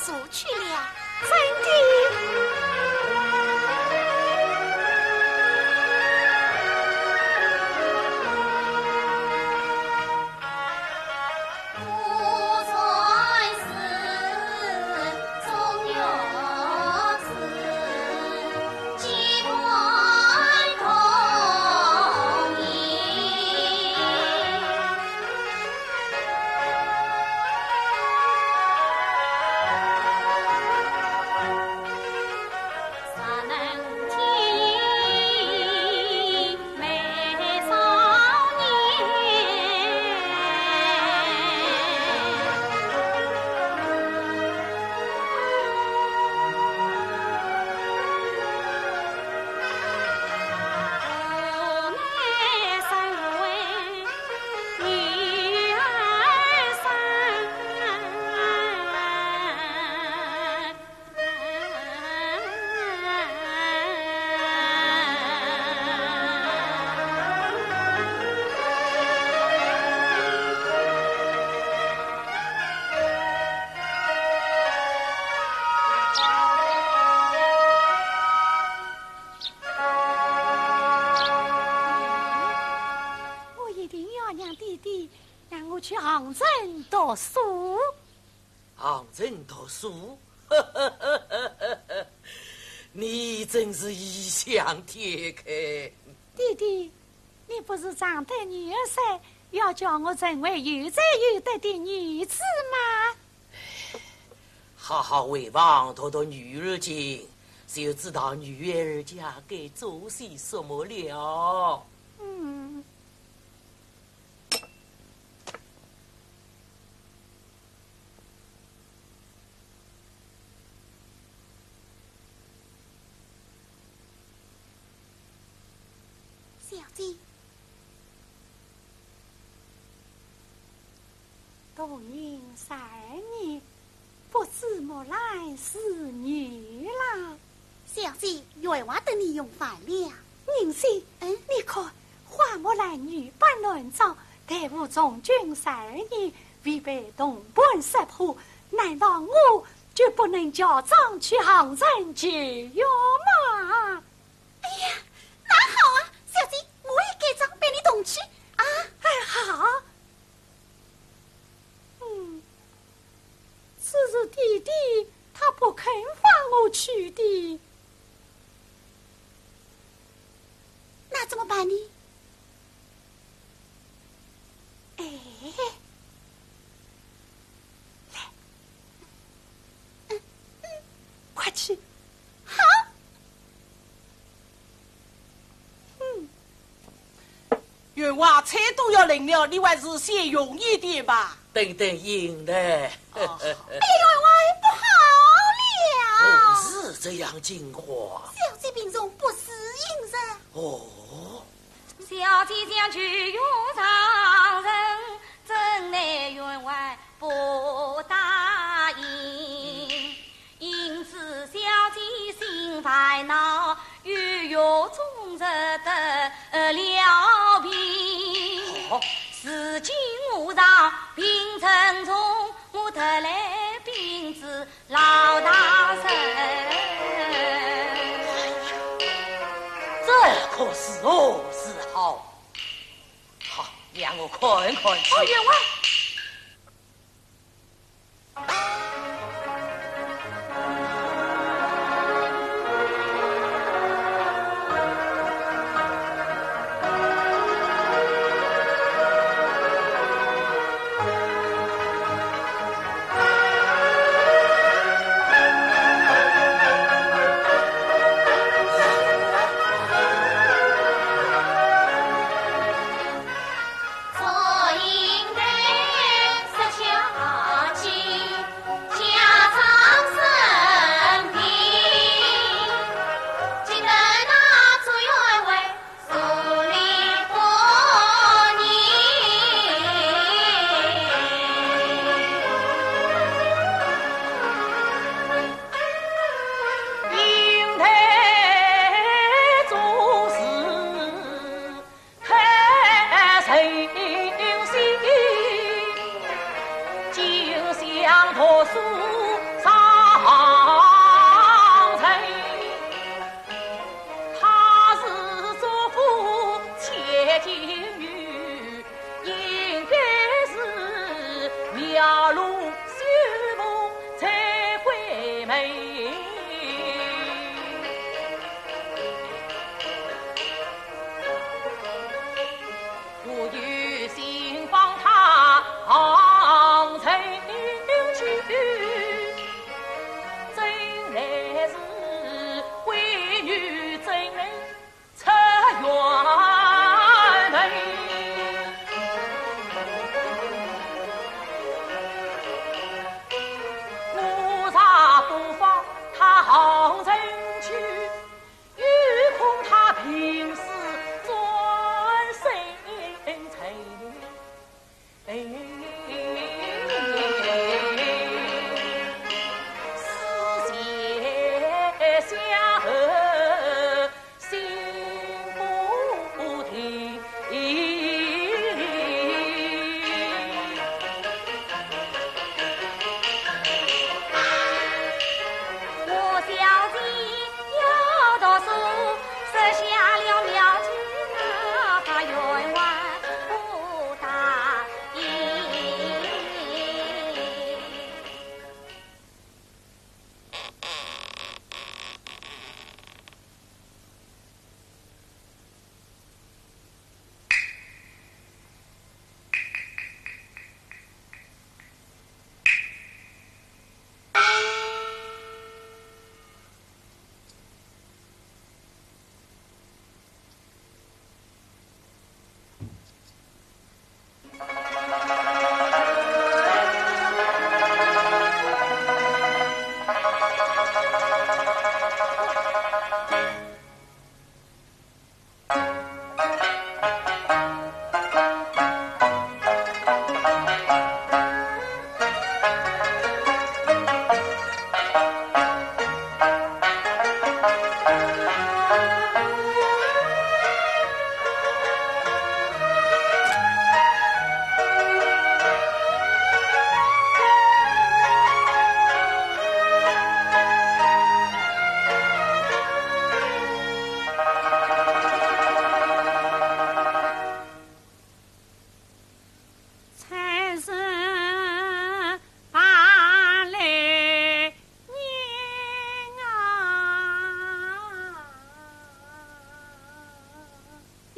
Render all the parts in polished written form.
速去了。真的。去杭州读书，杭州读书，你真是异想天开。弟弟，你不是长得女儿噻，要叫我成为有才有德的女子吗？好好为王讨讨女儿情，就知道女儿家该做些什么了。小姐，冬阴12年，不知莫来是女郎。小姐，员外等你用饭了。宁妃，你看花木兰女扮乱造，代父从军12年，违背同本色谱，难道我就不能叫张去杭州求药吗？哎呀，那好啊，小姐，我也该张陪你同去啊！哎，好。只是弟弟他不肯放我去的，那怎么办呢？哎，来，快去。好。员外菜都要冷了，你还是先用一点吧。等等赢的。员外不好了。不是这样进话。小姐病重不适应噻。哦。小姐想去用上人，怎奈员外不答应，因此小姐心烦恼，欲药中热得了病。如今我上病程中，我特来病治老大人。这可是好事好，好让我看看去。员外。昨夜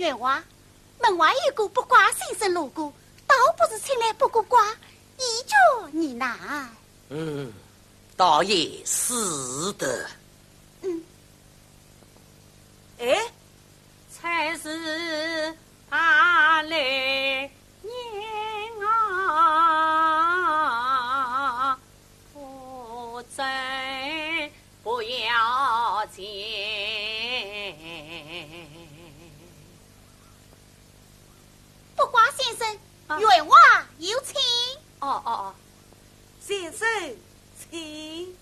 员外，门外有个卜卦先生路过，倒不是请来卜个卦，依着你来。倒也是的。哎，才是大来年啊，不真不要紧。卜卦先生，员外有请。哦，先生，请。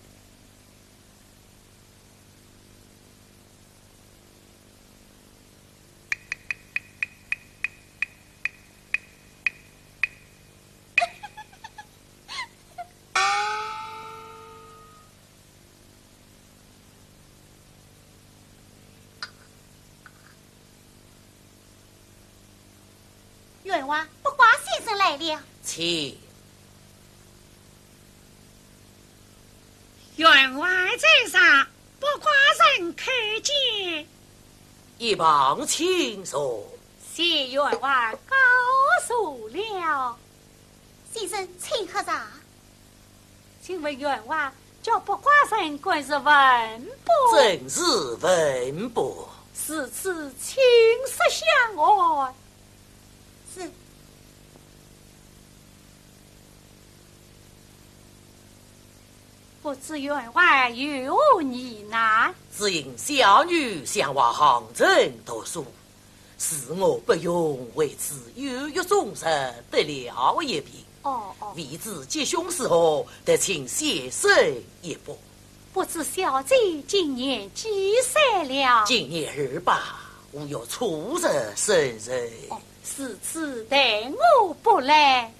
员外，卜卦先生来了。请。员外在上，卜卦人看见。一旁请说。谢员外告诉了。先生，请喝茶。请问员外，叫卜卦人官是文卜？正是文卜。此次青色相爱。是。不知员外有无疑难？只因小女想往杭州读书，是我不用为此忧郁终生，得了一病。为子吉凶时候，得请先生一卜。不知小姐今年几岁了？今年28，我要初日生日。是次待我不来。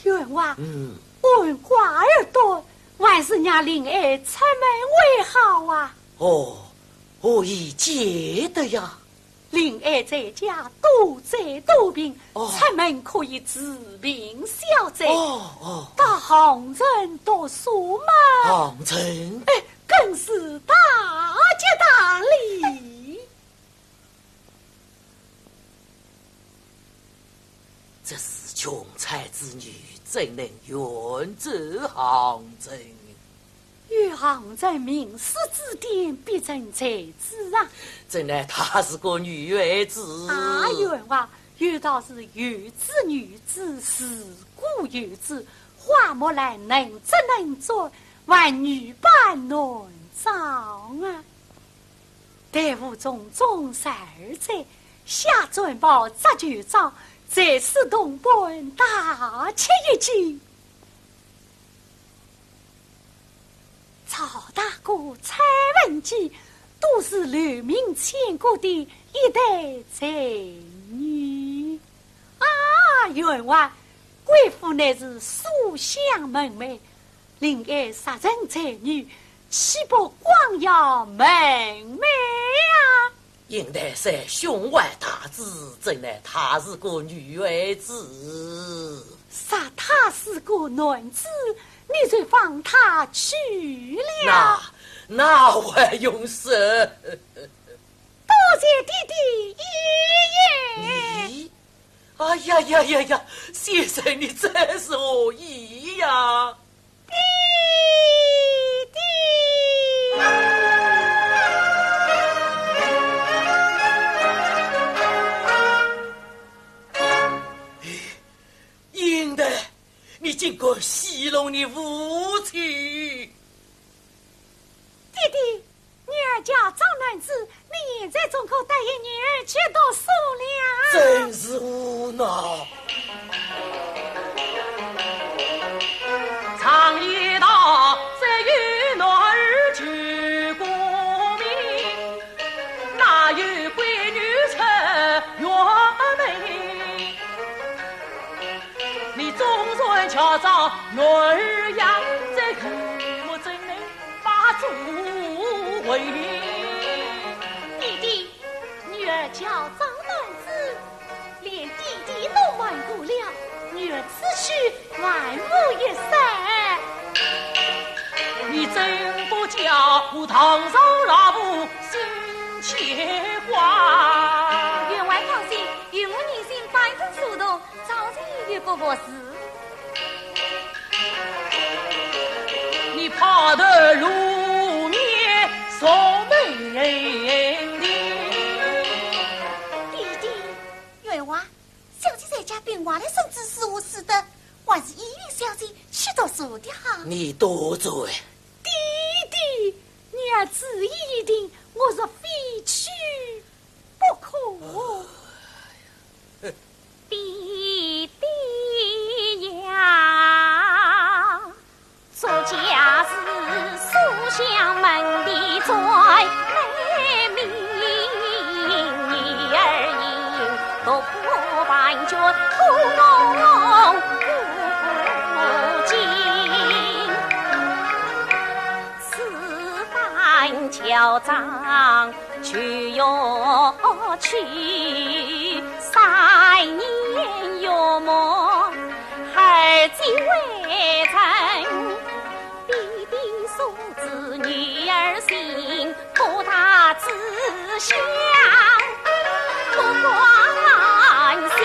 员外，文卦儿多，还是让灵儿出门为好啊。我已记得呀。灵儿在家多灾多病，出门可以治病消灾。到杭州读书嘛，杭州更是大吉大利。这是穷才之女，怎能远走杭州？与杭州名士之典，必成才子啊！怎奈她是个女孩子。员外，有道是有子女子，自古有之。花木兰能织能作，万女扮男装啊！队伍中总是儿子，下转报杂局长。这是同伴大吃一惊。曹大哥、蔡文姬都是流名千古的一代才女。员外，贵妇乃是书香门楣，另爱杀人才女，岂不光耀门楣啊？应该是胸怀大志，怎奈她是个女孩子。杀她是个男子，你就放他去了。那还用说？多谢弟弟一言。哎呀！先生，你真是何意呀？弟弟。应的，你竟敢戏弄你父亲！弟弟，女儿家长男子，你现在总可带一女儿去读书了。真是无奈。常言道，这与男儿举功名，哪有闺女出远门？你终顺乔装女儿养，这我怎能把主回？弟弟，女儿叫张男子，万无一失。你真不叫我堂上老母心牵挂？员外放心，与我人心百分殊同，早晨有不过事。你跑得路面送门的。弟弟，员外，小姐在家病娃的孙子是我死的，还是依云小姐许多说的好。你多嘴。弟弟，你要注意一点，我是非去不可。弟弟呀，做家事书香门第最美名，女儿应都不伴君苦弄不尽，此番交账去哟去，3年有梦儿子未成，弟弟所知女儿心，不大自想不关心。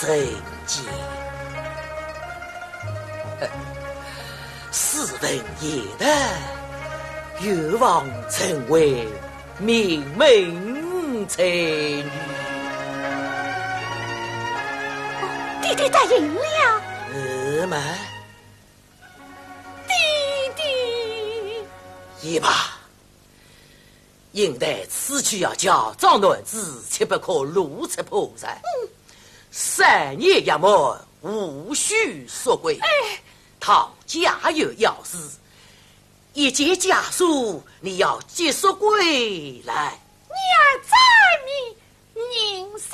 成绩，斯文也的，愿望成为名门才女。弟弟答应了。嘛，弟弟，也罢，应得此去要叫张男子，切不可如此破绽。3年衙门无需说归，倘家有要事，一接家书，你要接说归来。你儿在你宁心。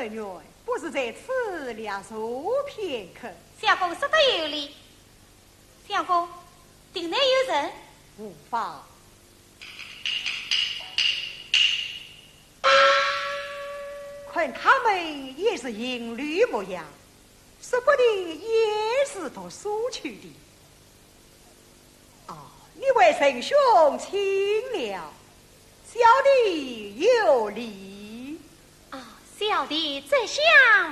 人员不是在此两坐片刻？相公说得有理。相公，顶内有人？无妨。看他们也是银缕模样，说不定也是读书去的。你为神兄请了，小弟有礼。小弟在下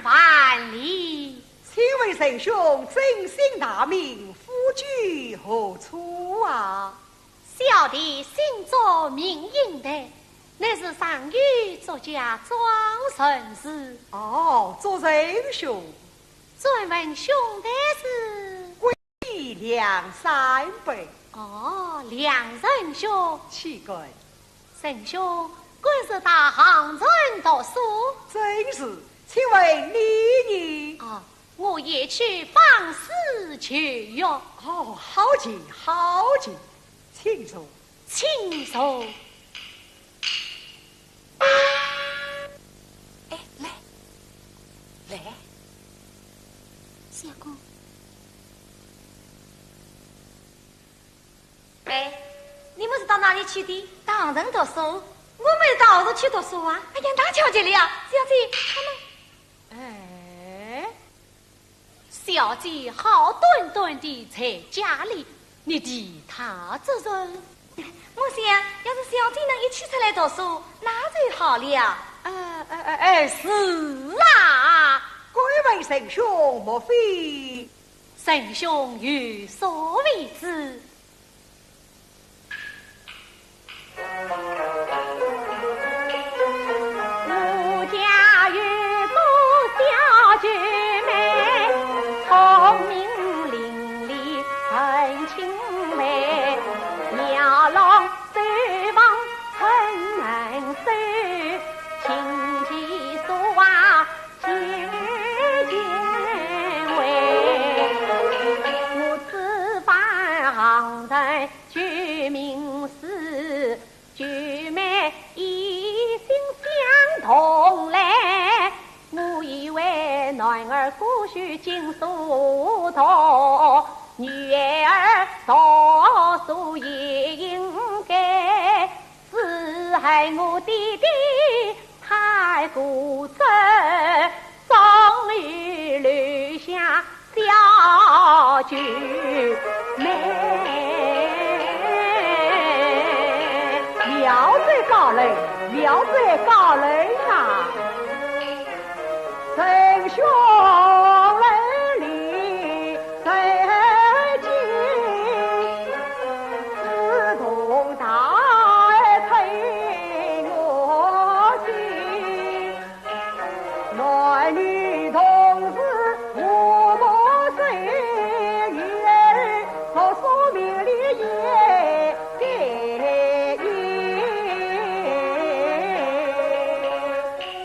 万里。请问神兄真姓大名，夫居何处啊？小弟姓作名英的，乃是上虞作家庄神师。做仁兄。专问兄的是归义梁三辈。梁仁兄。岂敢？神兄果是大行人读书。真是。请问你呢？我也去访师去哟。好极好极，请坐。请坐。来，相公。你们是到哪里去的？当人读书。我没到处去读书啊。哎呀，那巧极了，小姐他们。小姐好端端的在家里，你替他责任。我想要是小姐能一起出来读书，那就好了。是啊。各位神兄，莫非神兄有所为之？我家有个小姐妹，聪明伶俐很清美，妙郎对望很能手，琴棋书画皆见位。我此番行在居民寺，居妹一心相同嘞。我以为男儿姑须尽疏通，女儿读书也应该，只害我弟弟太固执，终于留下小菊妹。了罪高人，了罪高人呐！神兄人里在今，自动大配我心，男女同志无不随，女儿读书明理也给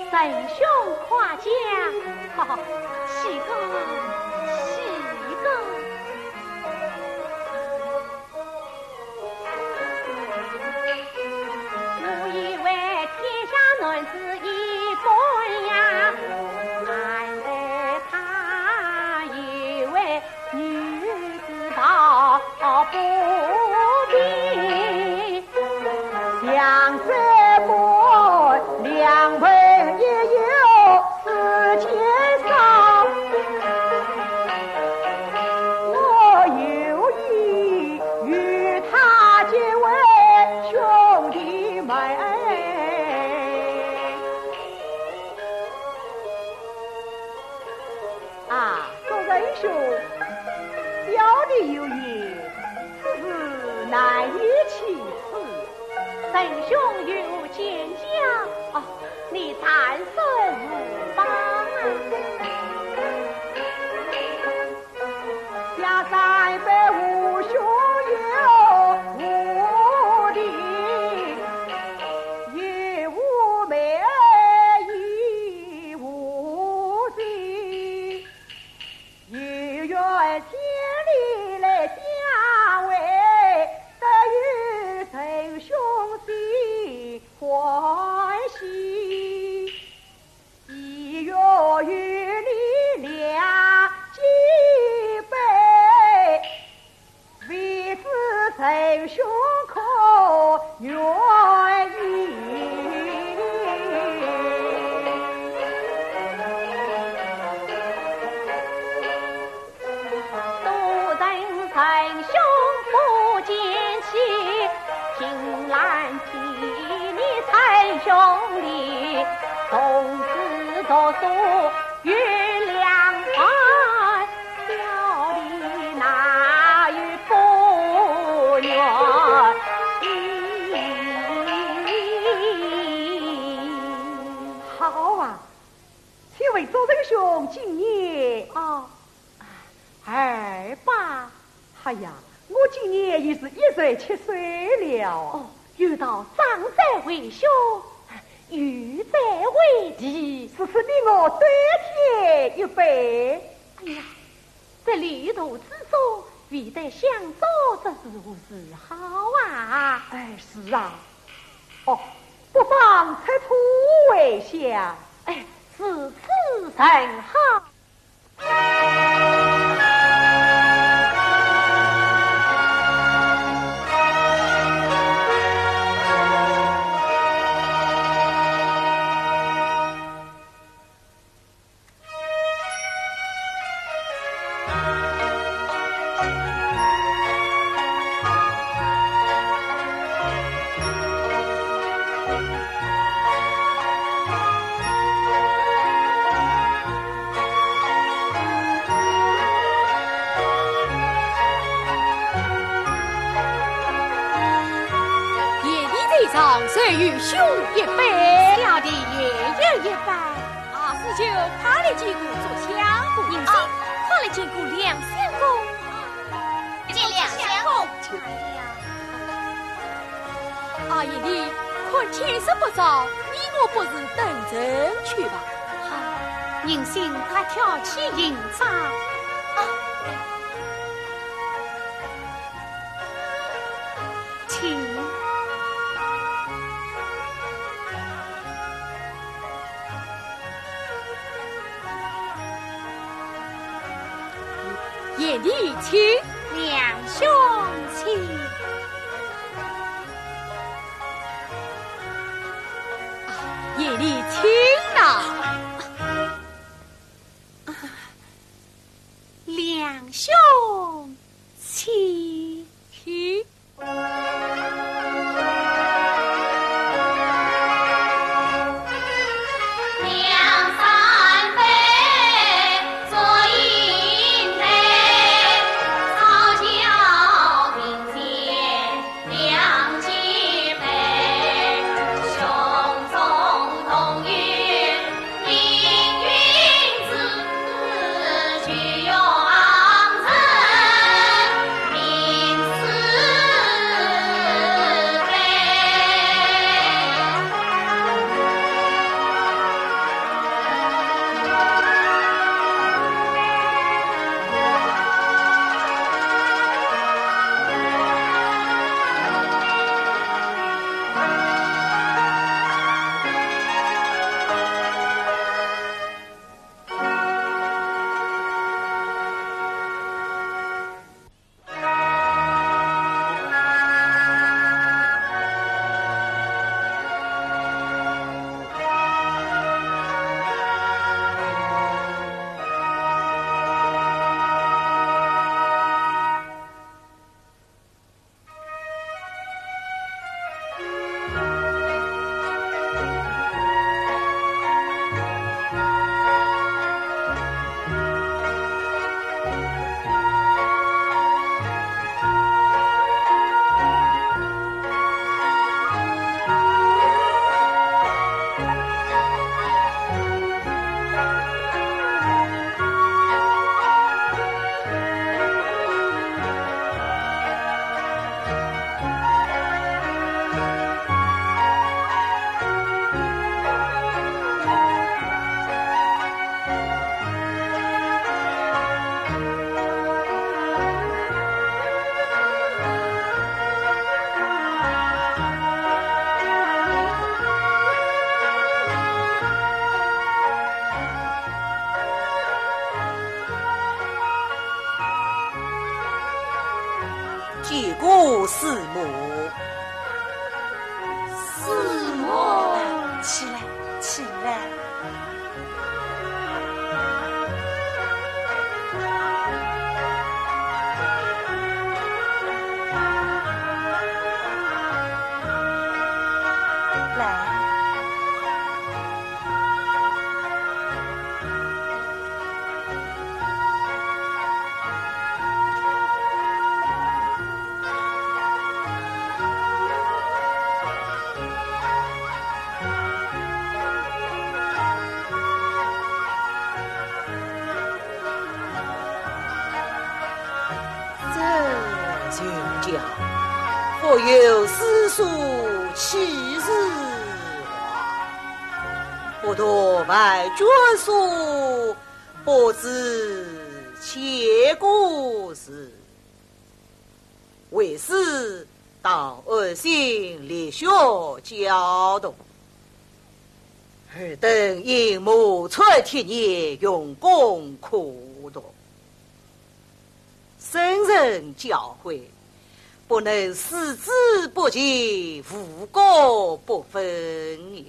神兄夸奖，喜个喜个。我以为天下男子一般呀，难得他以为女子道不平，像这波两倍也有4千少，我有意与他结为兄弟妹。做仁兄，小弟有言，此事难以启齿。神兄有见教，你谈甚无妨啊？家三辈无兄有无弟，也无妹亦无弟，也愿千里来相会，得与神兄心欢喜，亦愿哎呀，我今年已是107岁了。哦，遇到长在为兄，玉在为弟，是你我对天一杯。哎呀，这旅途之中遇得相助，这是无事好啊！哎，是啊。哦，不妨出土为香。哎，此事甚好。谁与兄一杯，小弟也有一杯。二十九夸了几股做香菇，您说夸了几股两香菇，这两香菇差了。阿姨你看天色不早，你我不如等阵去吧。好，您信他挑起营帐。请。夜里请两兄请。夜里请呐，两兄请。击鼓四目，四目，起来，起来。就讲或有私塾其事不多外眷属，不知切故事，为师到二心立学教导，尔等因谋出天业，用功苦读，圣人教诲，不能矢志不及，无果不分也。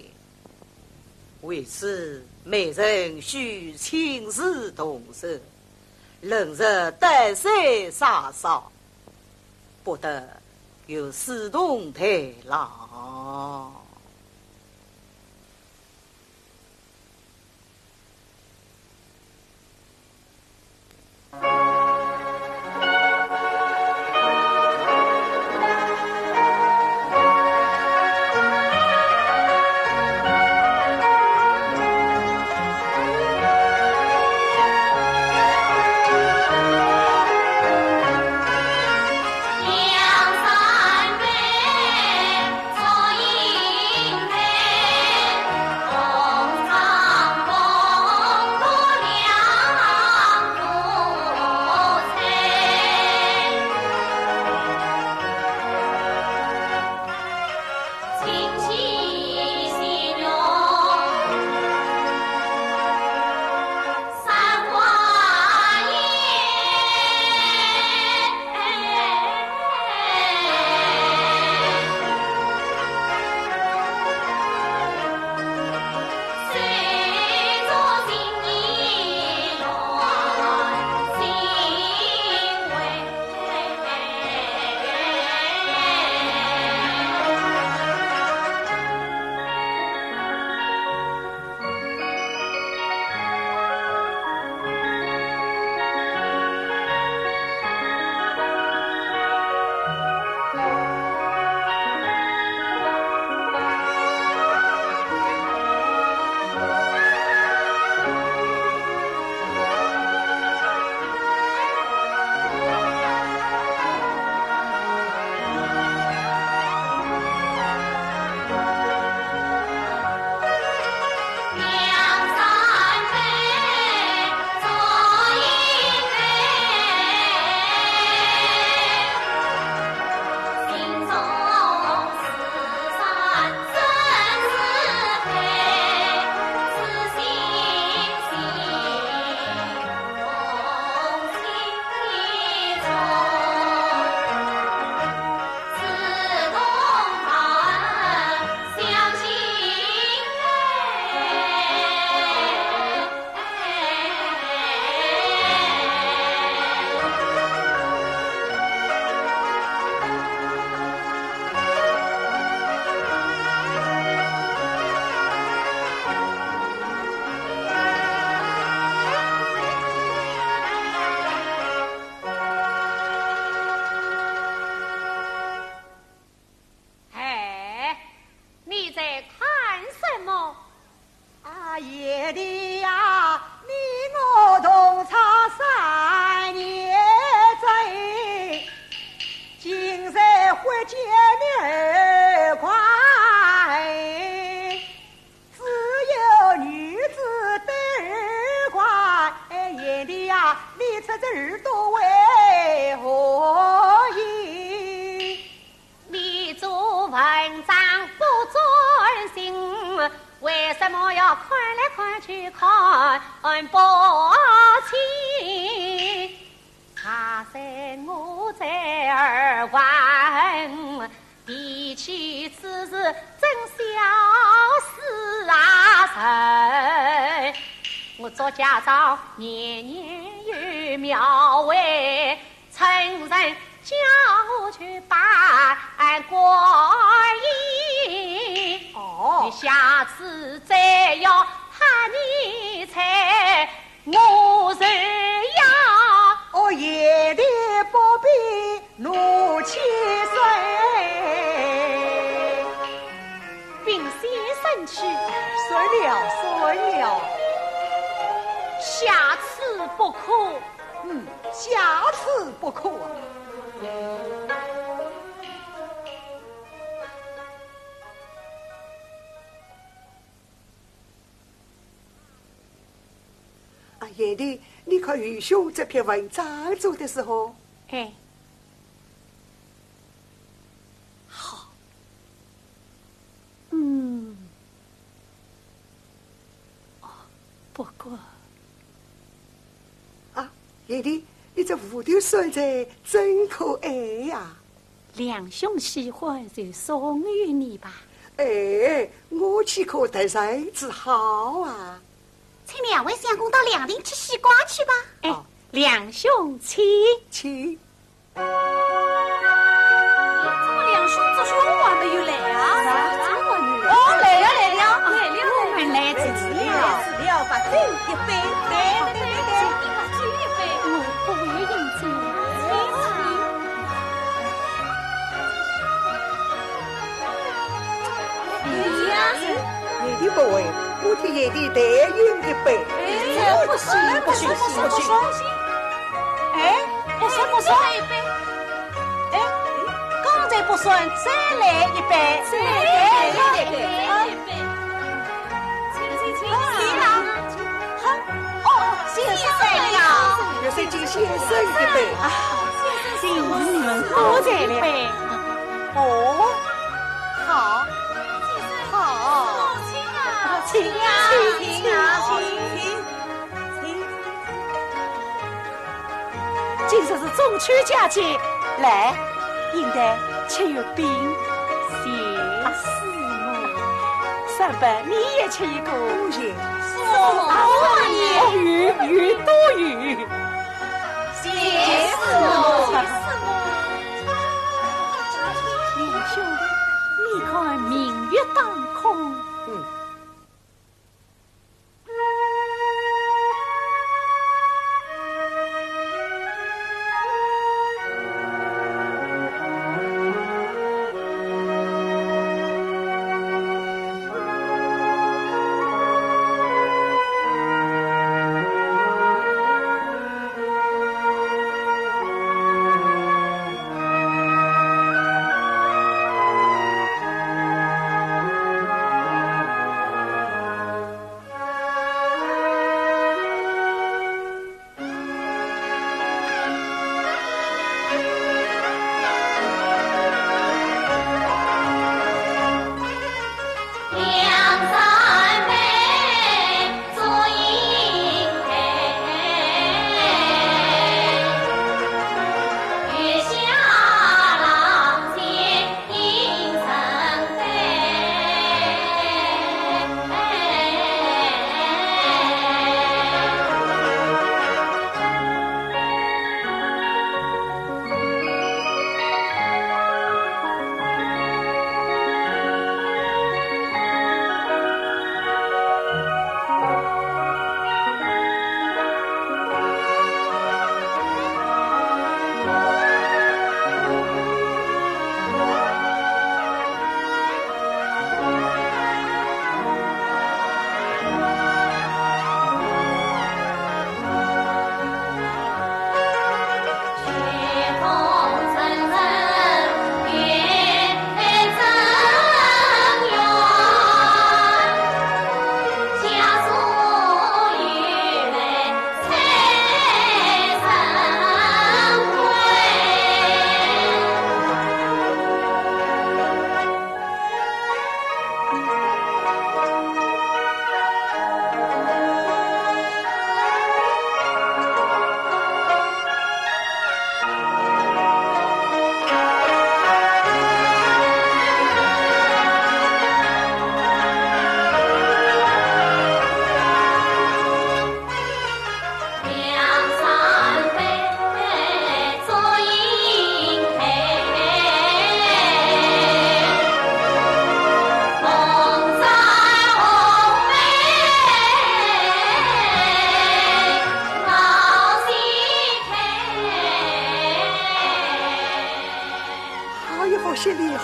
为此，每人须亲自动手，人日得水洒扫，不得有私动太郎。为什么要看来看去看不清？他在我在耳闻，提起此事真小事啊！神，我做家长年年有庙会，趁人叫我去办观音。你下次再要喊你猜，我是要夜里不必怒气水，并先生去，算了，下次不可。下次不可。夜里你看愚兄这篇文章做的时候，哎，好，不过啊，夜里你这五头孙子真可爱呀！两兄喜欢就送与你吧。哎，我岂可得谁之好啊？请两位相公到凉亭吃西瓜去吧。哎，两兄请。请。怎么两兄子说话没有来啊？哦，来了来了来了，我们来自了，把酒一杯，对，把酒一杯，我不会饮酒。夜里不会，我替夜里代饮一杯。不行，不行，哎，不算，一杯。哎，刚才不算，再来一杯，再来一杯。请。哦，先生来了，有谁敬先生一杯啊？请你们多在了。哦，好，请啊！今日是中秋佳节，来，应该吃月饼。谢师母，三伯你也吃一个。鱼多鱼。谢师母。两兄，你看明月当空。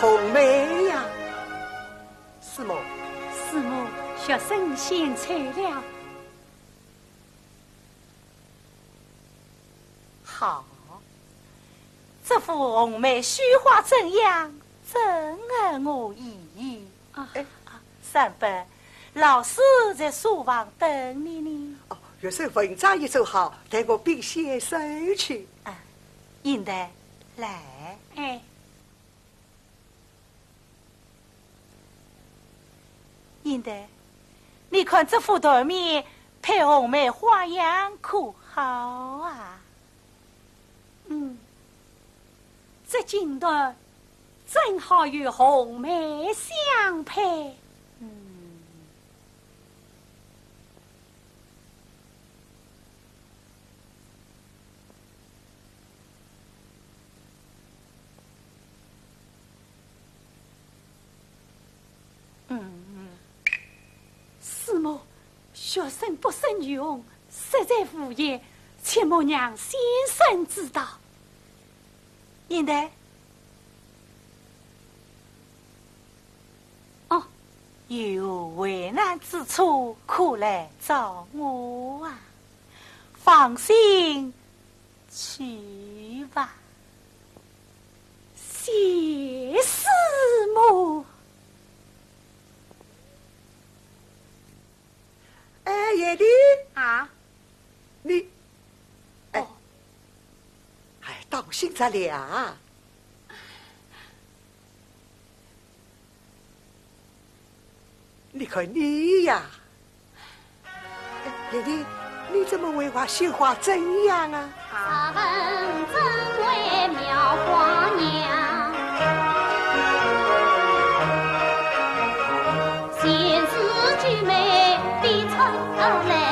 红梅呀，师母，师母，学生先退了。好，这幅红梅虚画怎样？真合我意。三伯，老师在书房等你呢。哦，若是文章一做好，待我并写手去。应得来。哎，应得，你看这副对面配红梅花样可好啊？这锦缎正好与红梅相配。师母，学生不胜于红，实在无言，切莫让先生知道。应得。有为难之处，可来找我啊！放心去吧。谢师母。叶丽啊，你，当心咱俩。你看你呀，叶丽，你怎么为我绣花怎样啊？他们怎为妙花娘？先是举眉比春来。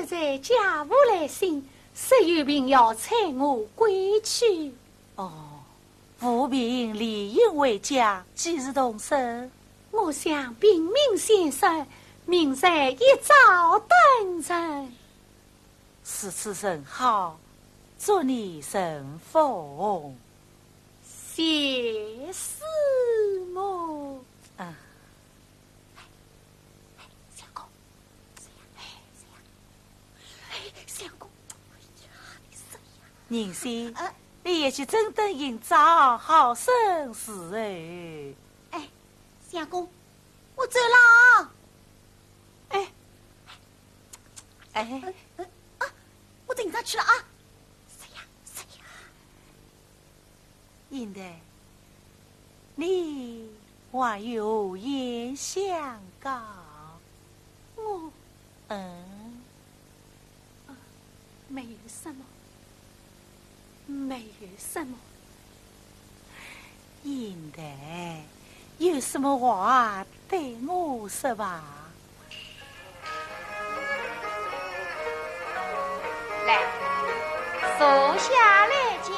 实在家务来信，石玉平要催我归去。哦，吴平理应回家，几时动身？我想禀明先生，明日一早登城。是此甚好，祝你神风。谢师母。相公，相公，宁心，你也去真等营长，好生事哎。相公，我走了。我等他去了啊。谁呀？应得，你还有言相告。我没有什么，应得，有什么话对我说吧。来，坐下来讲。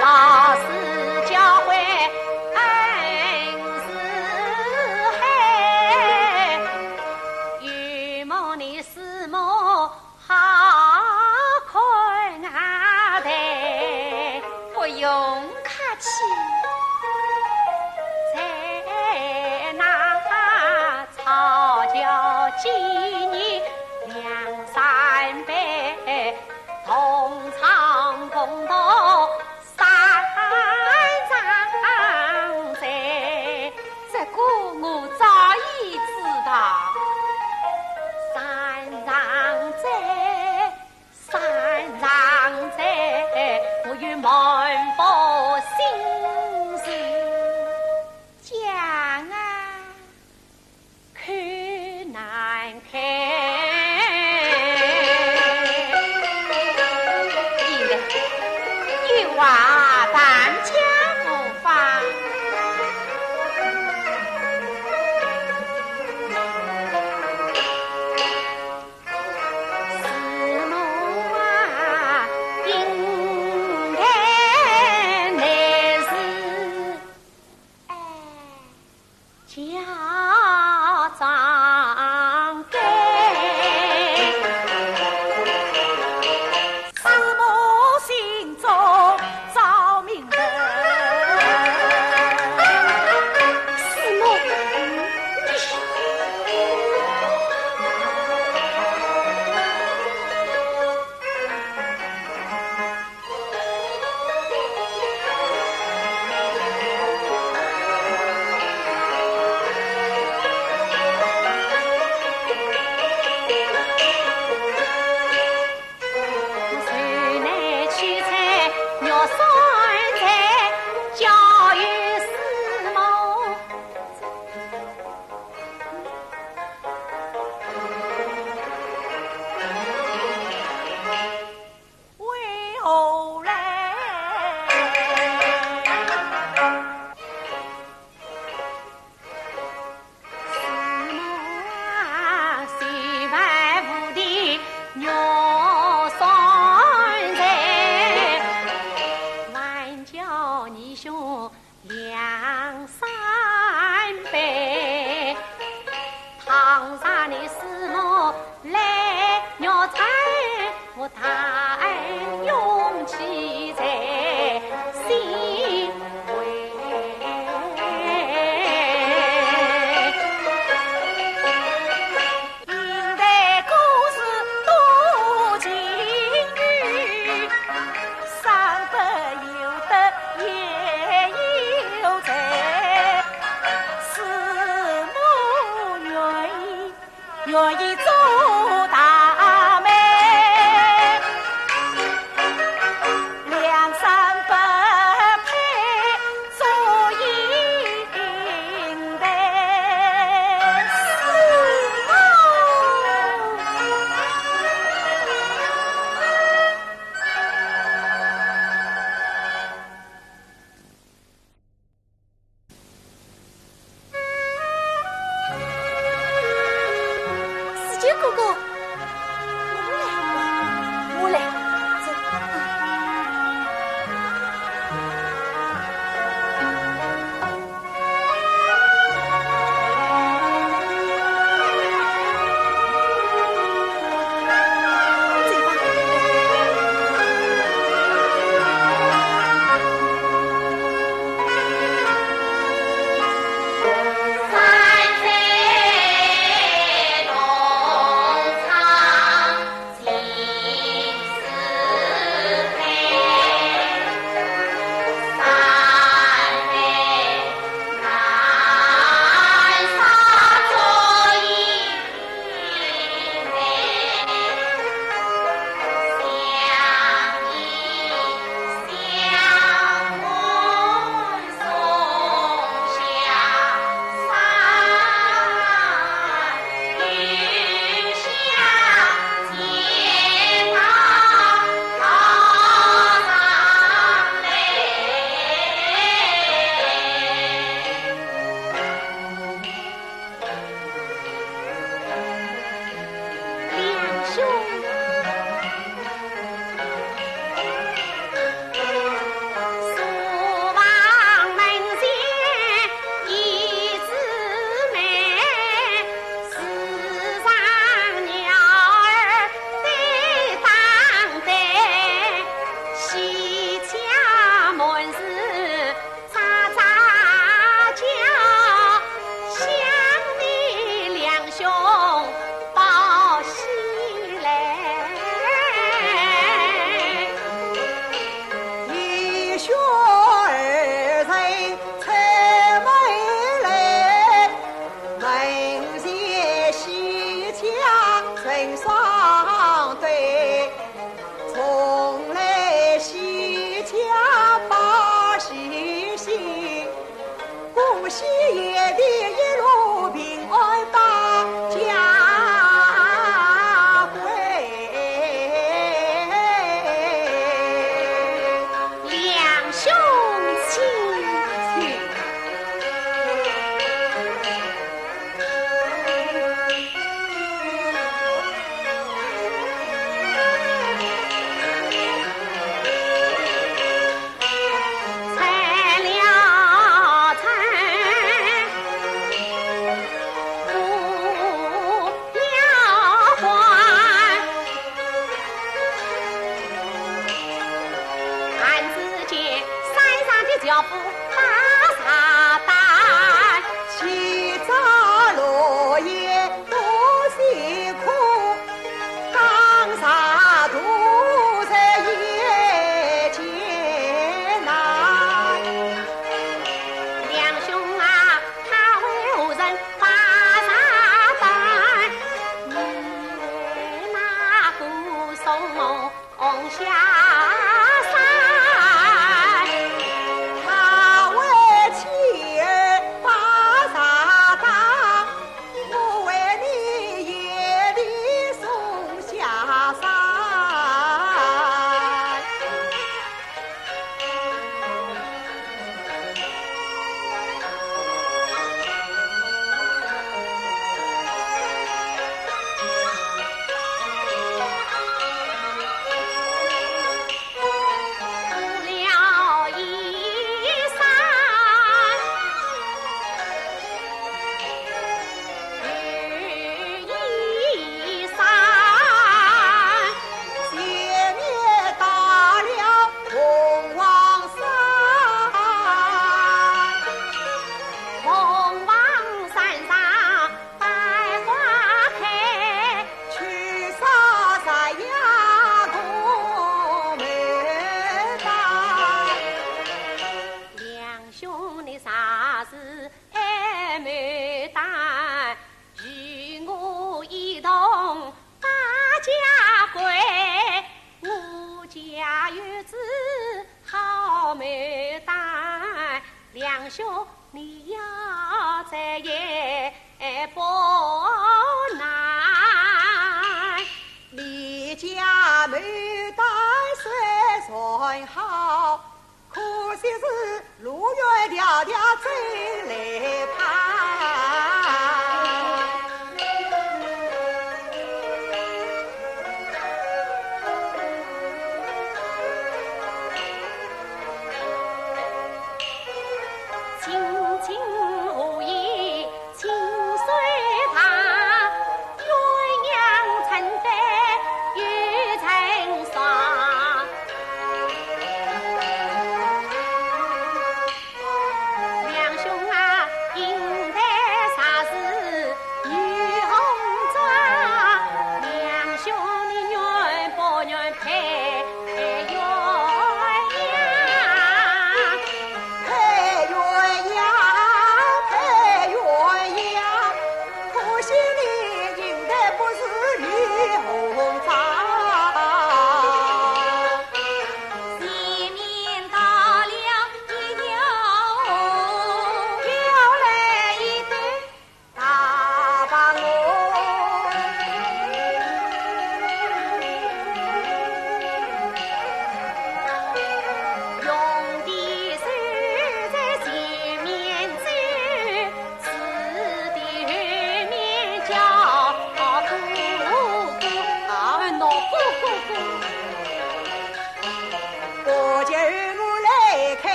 老师教诲恩师海，预谋你师母好看外头，不用客气。在那草教几年两三辈，同唱共道三丈在，这个我早已知道。三丈在，我与满腹心事讲啊，看难看。有话但讲无妨。师母啊，应该乃是家长该。师母心中早明白。师母，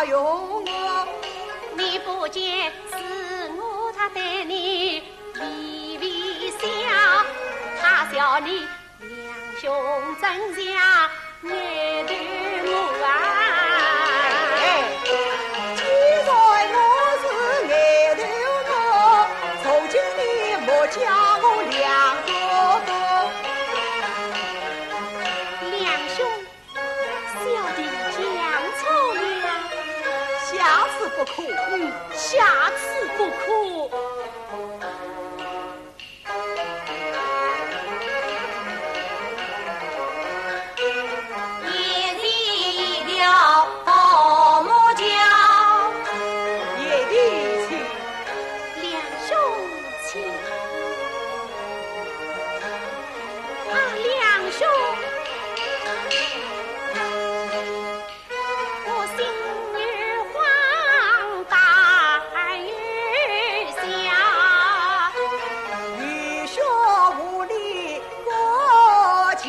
要用我，你不见是我他对你微微笑，他笑你两兄真像眼头目啊。既然我是眼头目，从今你莫叫我两哥哥。两兄小弟讲错了，下次不可，下次不可。夜里了大木桥，夜里去，两兄亲，啊，两兄。我心女荒大雨下，雨雪无力过桥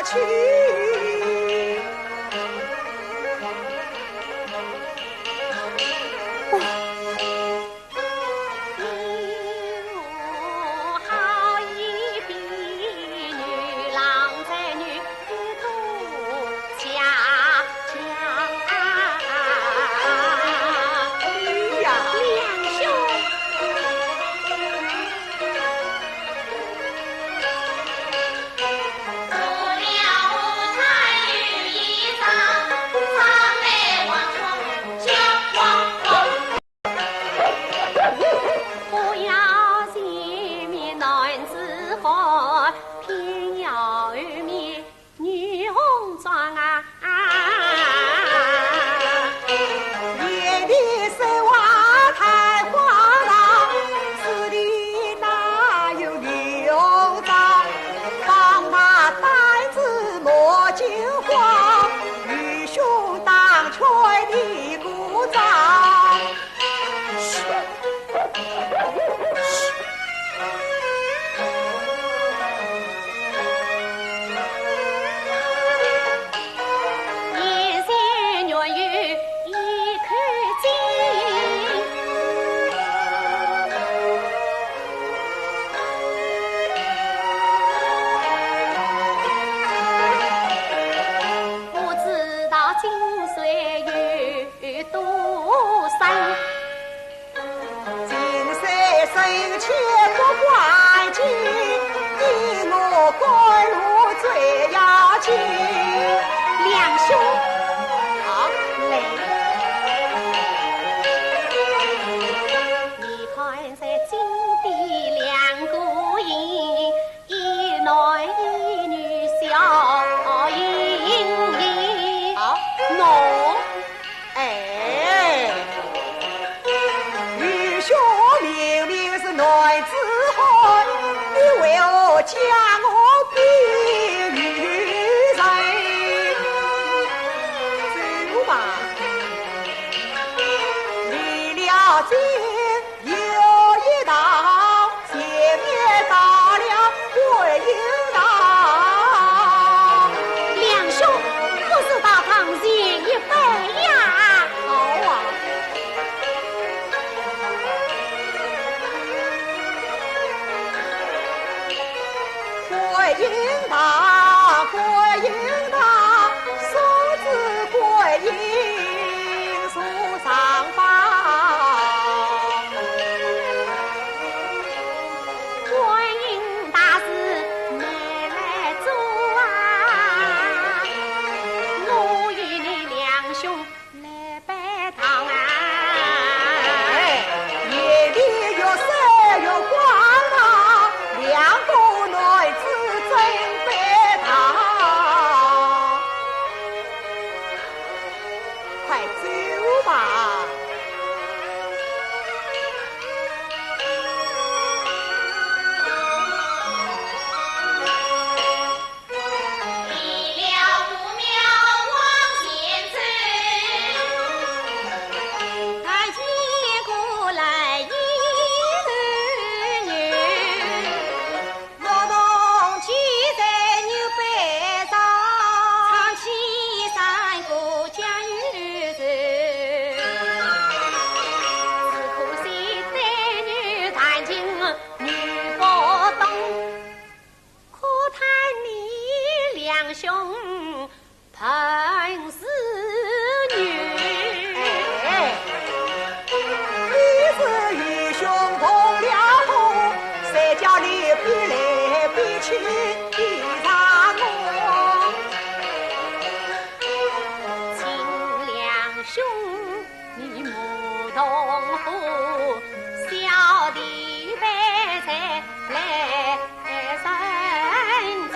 去。我好一比女郎才女渡恰恰。哎呀，两兄，做了才女衣裳，上来望窗笑汪汪。不要前面男子汉，偏要后面女红妆啊！夜里手挖太花郎，此地哪有刘璋？帮他担子莫惊慌，愚兄当吹的鼓掌。眼线月月一口金，不知道今岁有多深。今岁生前不关紧，你我归路最要紧。两兄好，来，你看在金地两个人，一男一女笑盈盈。好，我哎，愚兄明明是男子汉，你为何将我比女人？走吧，离了京有一道，前面到了回营堂。两兄不是大堂前一杯呀？好啊，归营堂，归营堂，手指归营树上方。观音大事没来做啊，我与你两兄来拜堂啊。夜里越晒越光啊，两个女子真拜堂。快走吧。离了不妙往前走，他一过来一儿女，我同骑在牛背上，唱起山歌讲玉人。同伙，小弟备菜来生冲。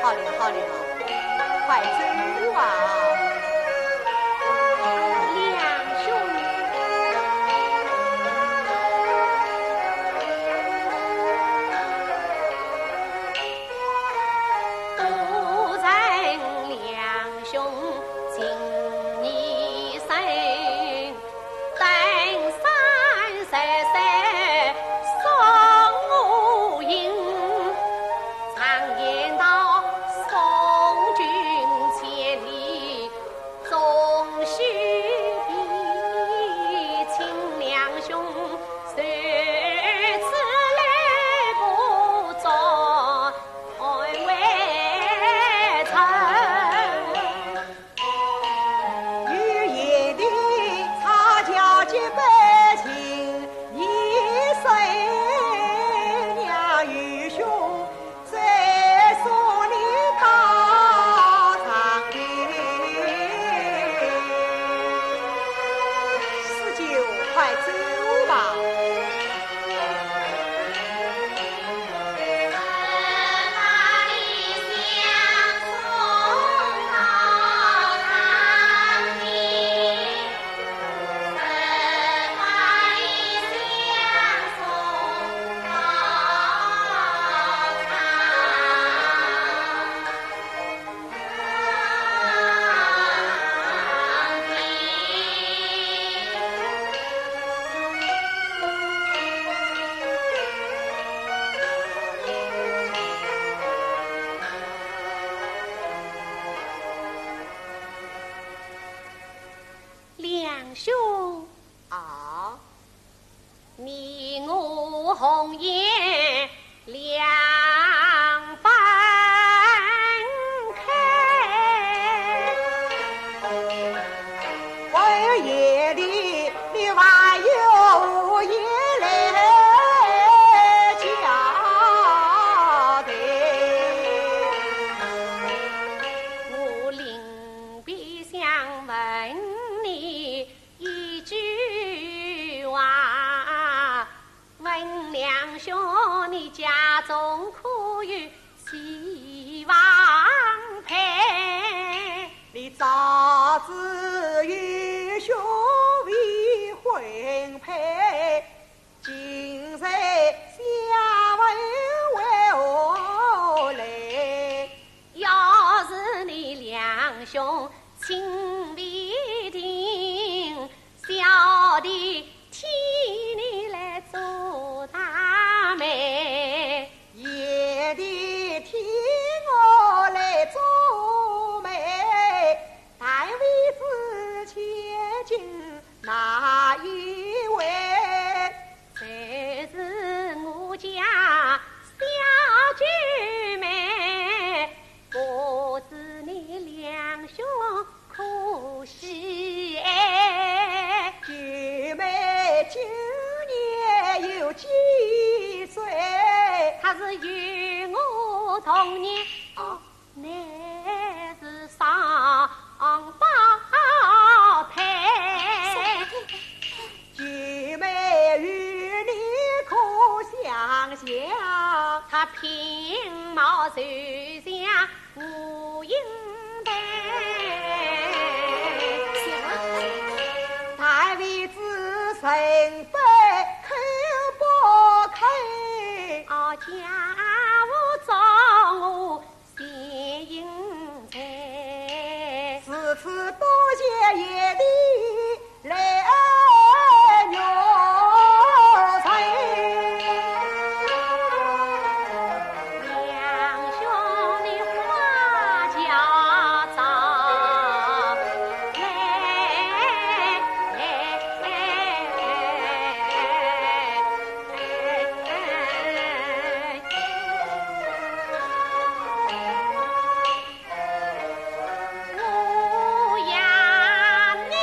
好了好了，快走啊！两兄，不认两兄今年生，等333送我迎。常言道，送君千里，终须比亲两兄。谁知来不中为臣。女言的差价几百斤，一岁娘与兄，再送你到场里。四舅，快走吧。两兄啊，你我红颜两分开，我夜里你还有夜来交代，我临别想问你一句话，问两兄你家中可有希望配？你早知与兄未婚配，今日下问为何来？要是你两兄情未定，小弟替你来做大媒。夜里替我来做媒，但为知千金哪一位？这是我家小姐妹，不知你两兄可惜哎？姐妹今年有几岁？她是与我同年，乃是双胞胎。姐妹与你可相像？她品貌就像吴英台，但为知身份口不开，家务找我献英才。此次多谢爷的来牛财，两兄弟花家早我呀你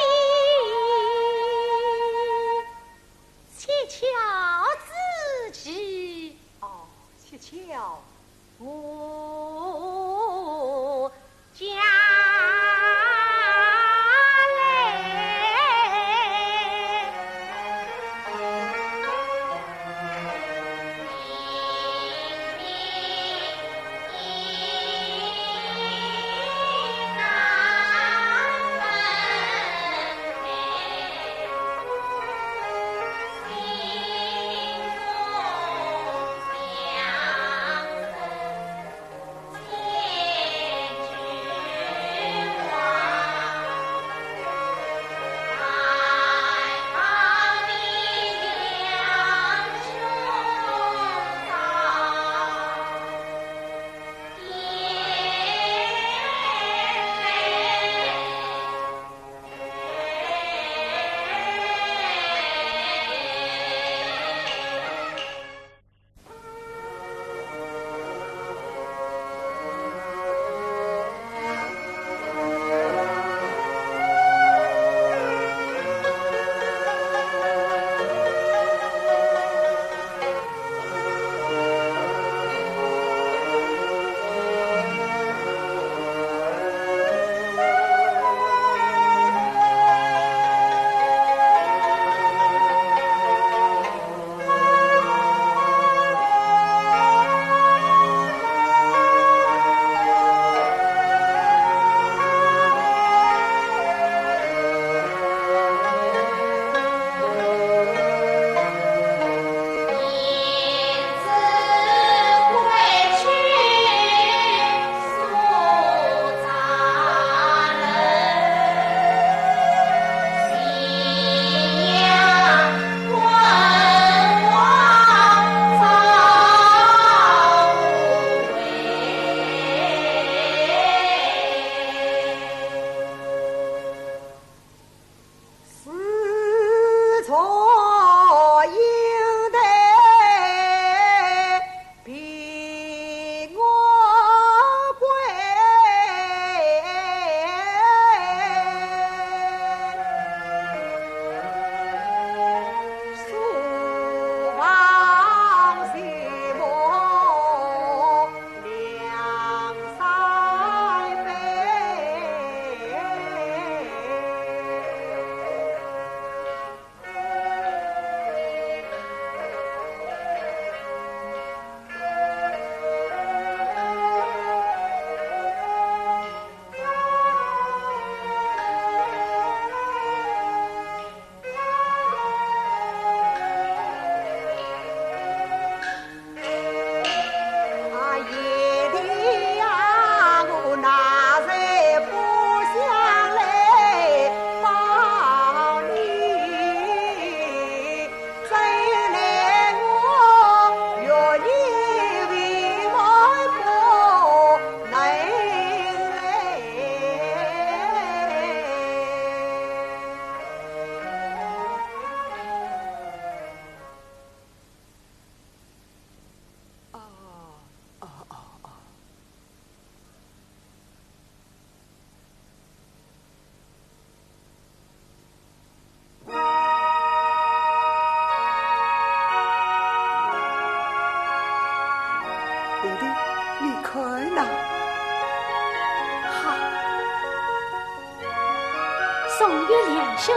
送与两兄。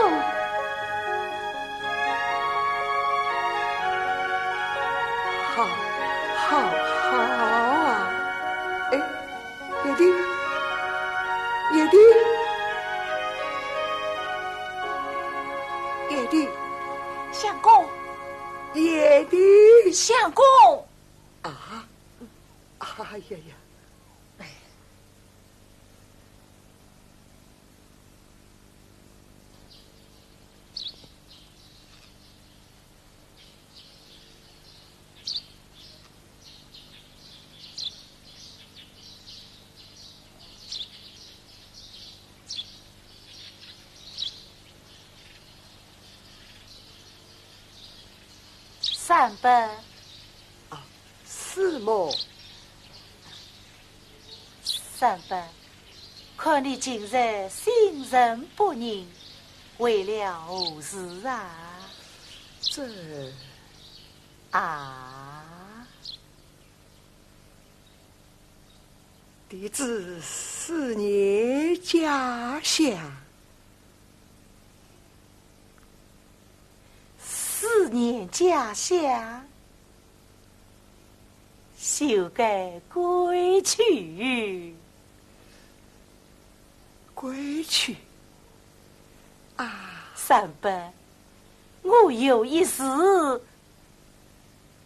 好啊！哎，叶弟，相公，叶弟，相公啊！哎呀呀！三伯，是么？三伯，看你今日心神不宁，为了何事啊？这弟子思念家乡。思念家乡，休该归去。归去三伯，我有一事，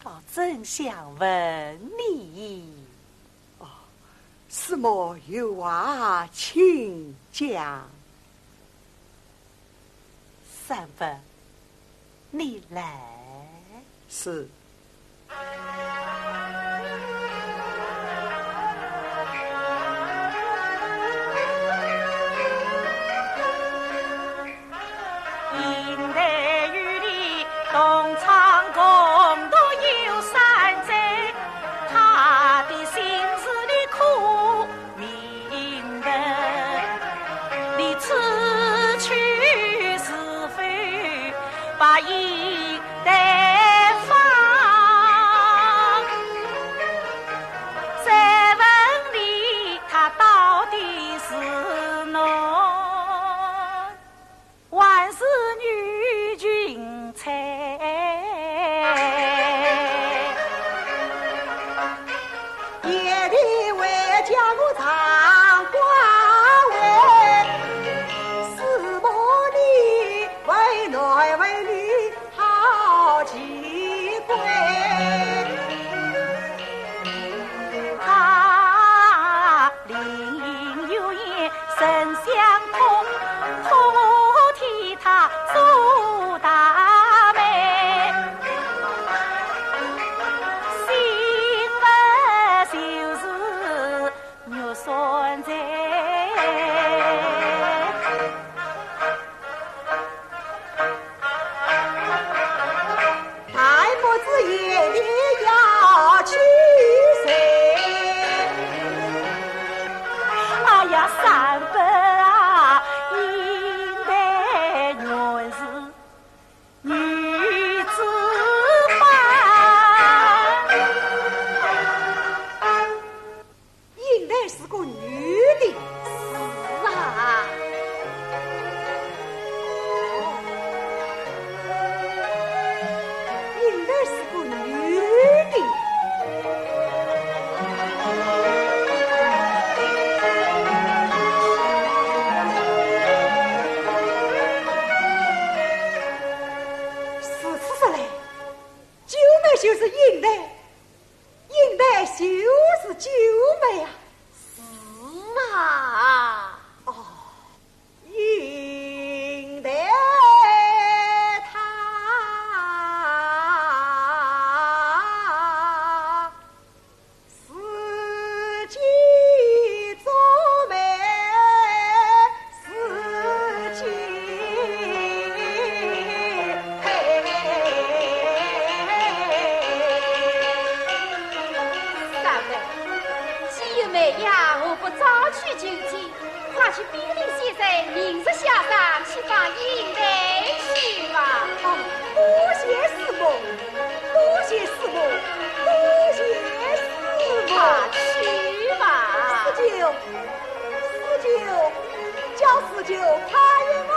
倒真想问你。什么有话请讲。三伯，你来。是。应得与你同唱共度有三载，他的心事你可明白？你此去是非，把应带放，再问你他到底是侬？还是女君才，夜里为将我唱官位，是么你为男为女好奇怪。他另有言神相通，可替他做大媒，心不就是肉酸在。太不知夜里要去谁？哎呀，三伯啊，应该原是女子汉，应该是个女的。是啊。应该是个女的。是此说来，九妹就是应代，应代就是九妹啊。是啊。应代她四季作美，四季三妹，既有美呀，我不早去就寝，快去兵临先生明日下山去放应代去吧。多谢师母，多谢师母，多谢师母。去吧。四舅，叫四舅快我。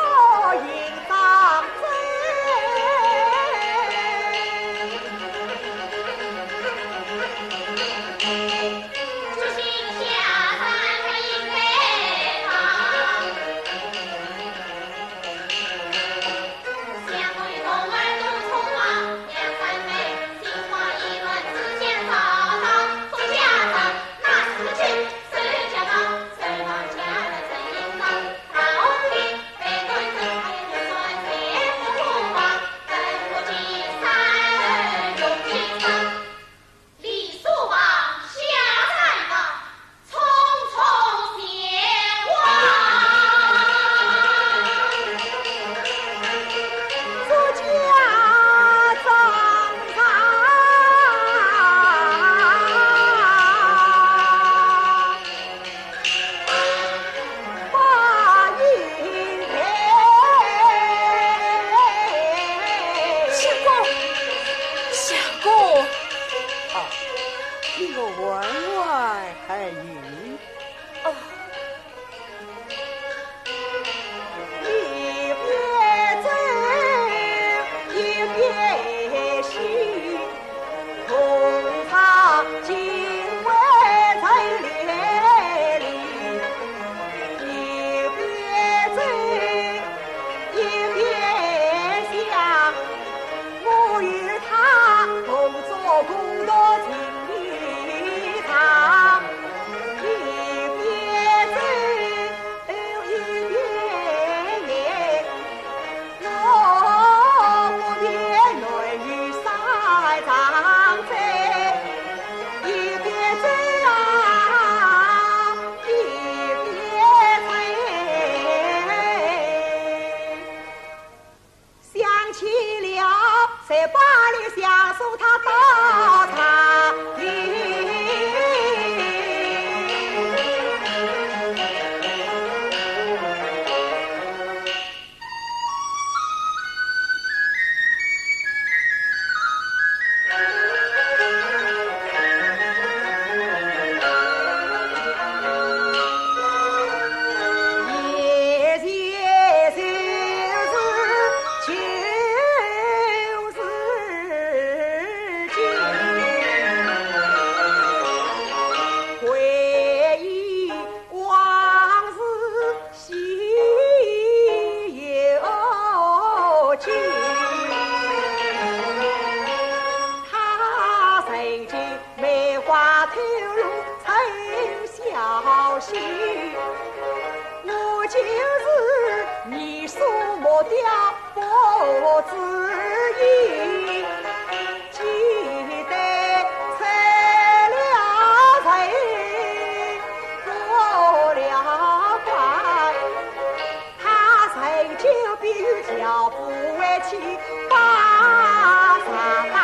就是你数莫掉不知意，记得拆了人过了关，他谁就必叫不为妻把杀当。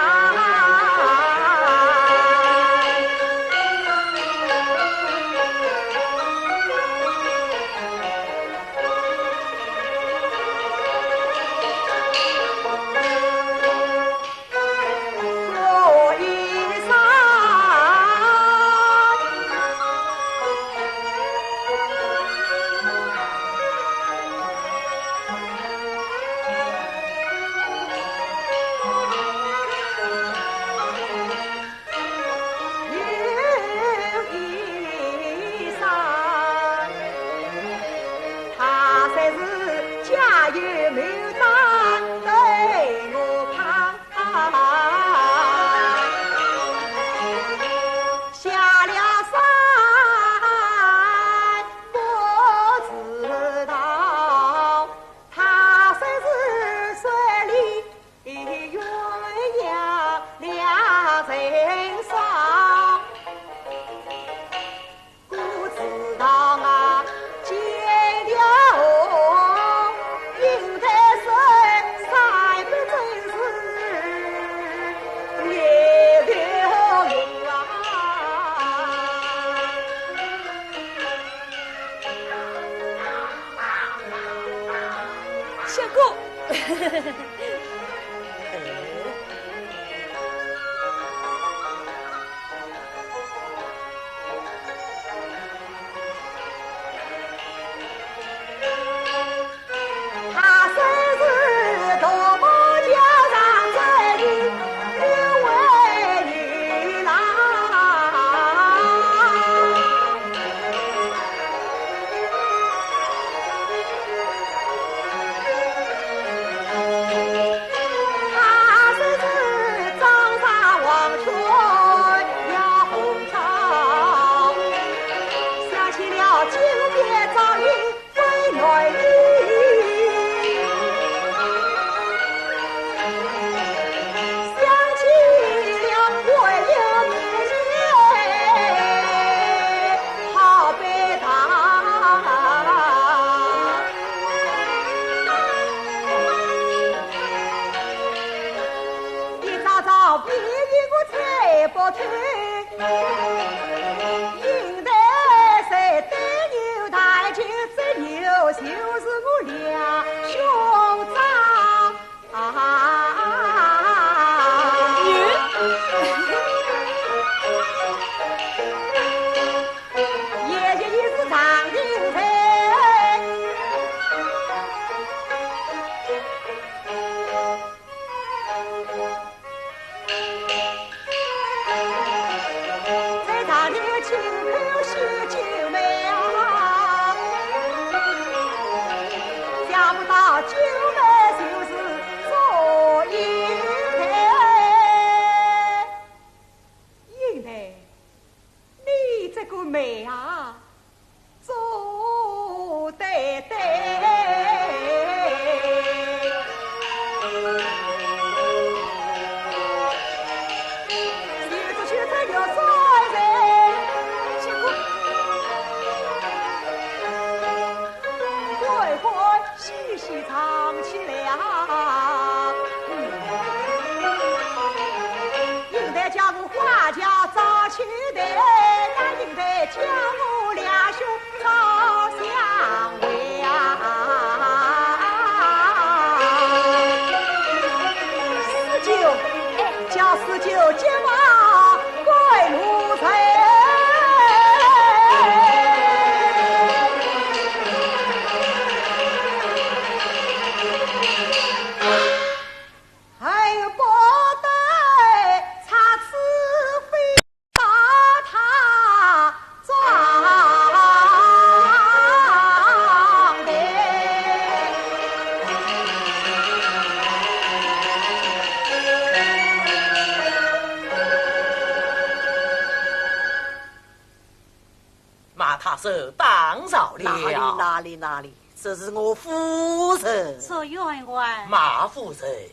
马踏手大上朝了。哪里？这是我夫人。说员外，马夫人，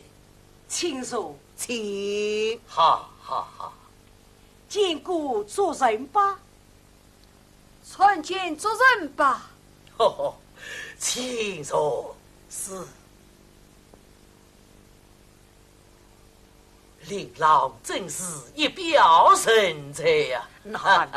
请说，请。好。见过主人吧。传见主人吧。请说。是。令郎真是一表人才呀！哪里？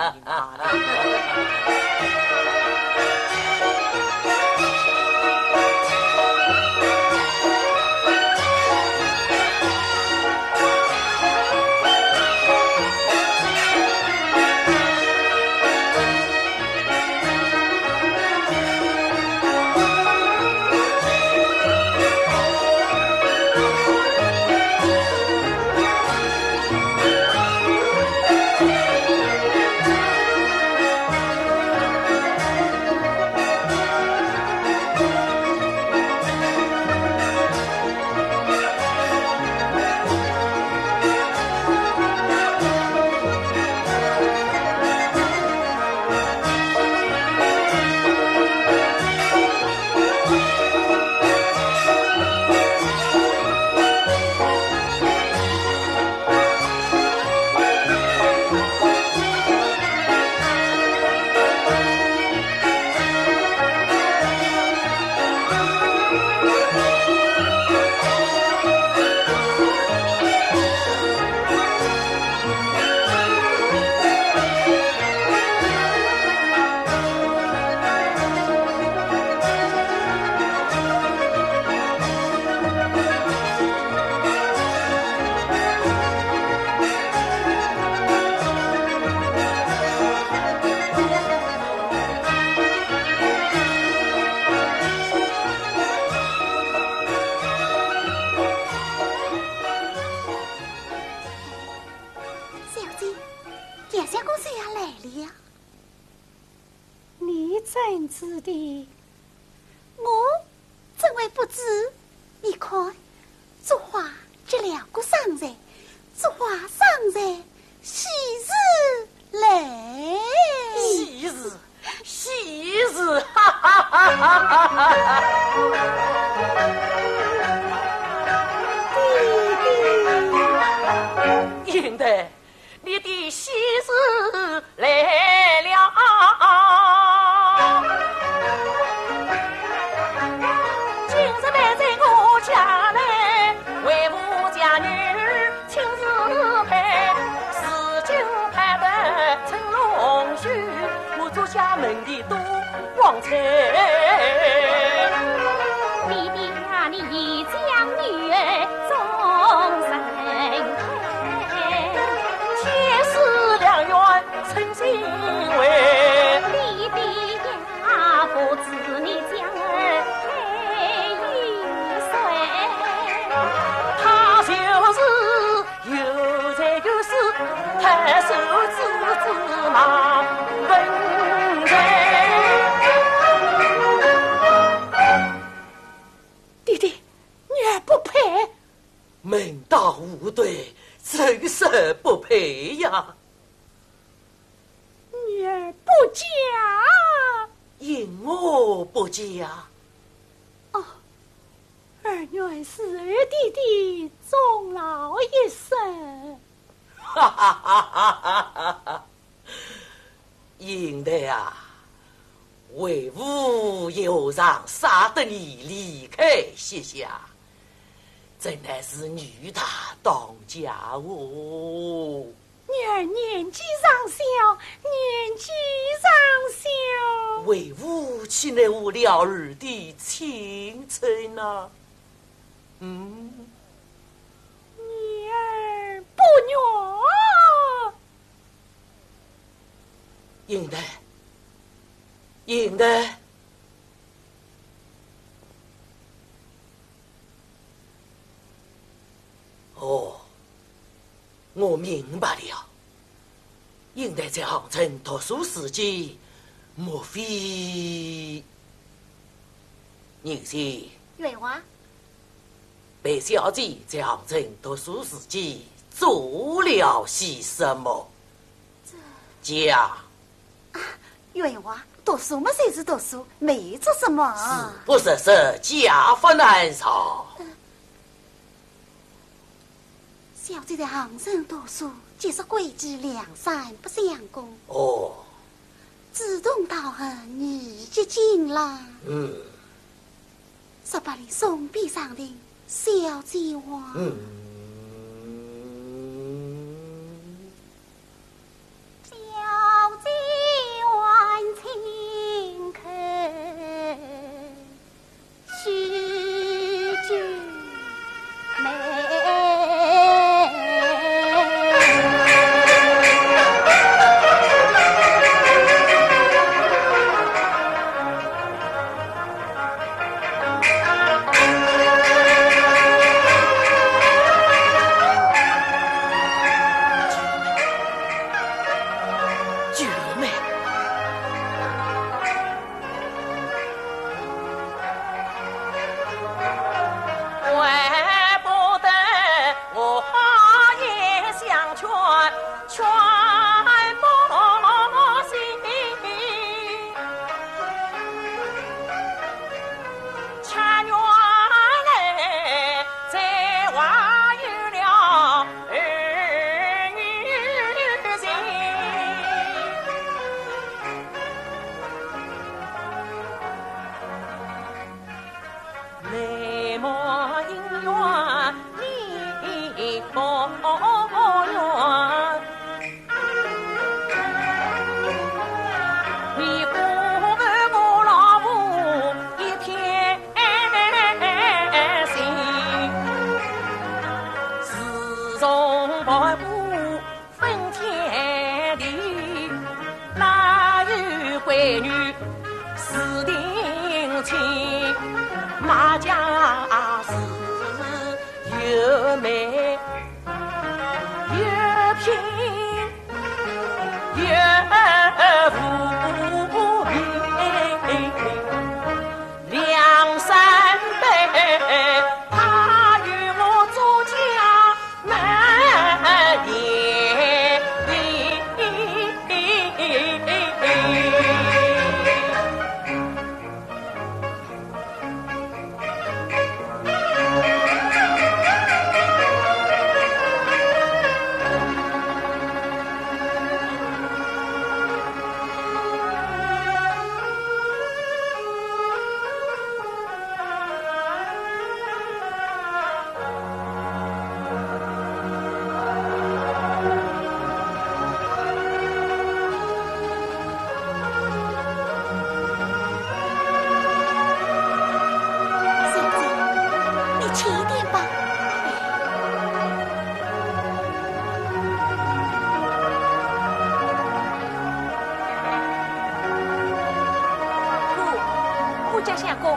怎知的？我怎会不知？你看，烛花这2个生日，烛花生日，喜日来，喜日，哈哈哈哈哈！弟弟，应得你的喜日来了。家门的多旺财，弟弟呀，你已将女儿终身陪，前世良缘成心为。弟弟呀，不知你将儿配与谁？他就是有才有势，太守之马文。弟弟，女儿不配。门大无对，真是不配呀。女儿不嫁，因我不嫁。哦，儿女是儿弟弟终老一生。哈哈哈哈哈哈！应得啊，为吾又让杀得你离开西夏，真乃是女大当家哦。女儿年纪尚小，年纪尚小，为吾岂能无了儿的青春呢？女儿不愿。应得，应得。哦，我明白了。应得在杭城读书时期，莫非宁先员外？白小姐在杭城读书时期做了些什么？这讲。员外，读书嘛，谁是读书，没做什么。是不是家法难上？小姐的行人读书，既是规矩良善，不相公。哦，自动道行，你就进了。18里松壁上的小姐话。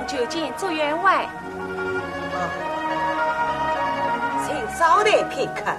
就近做员外，请稍待片刻。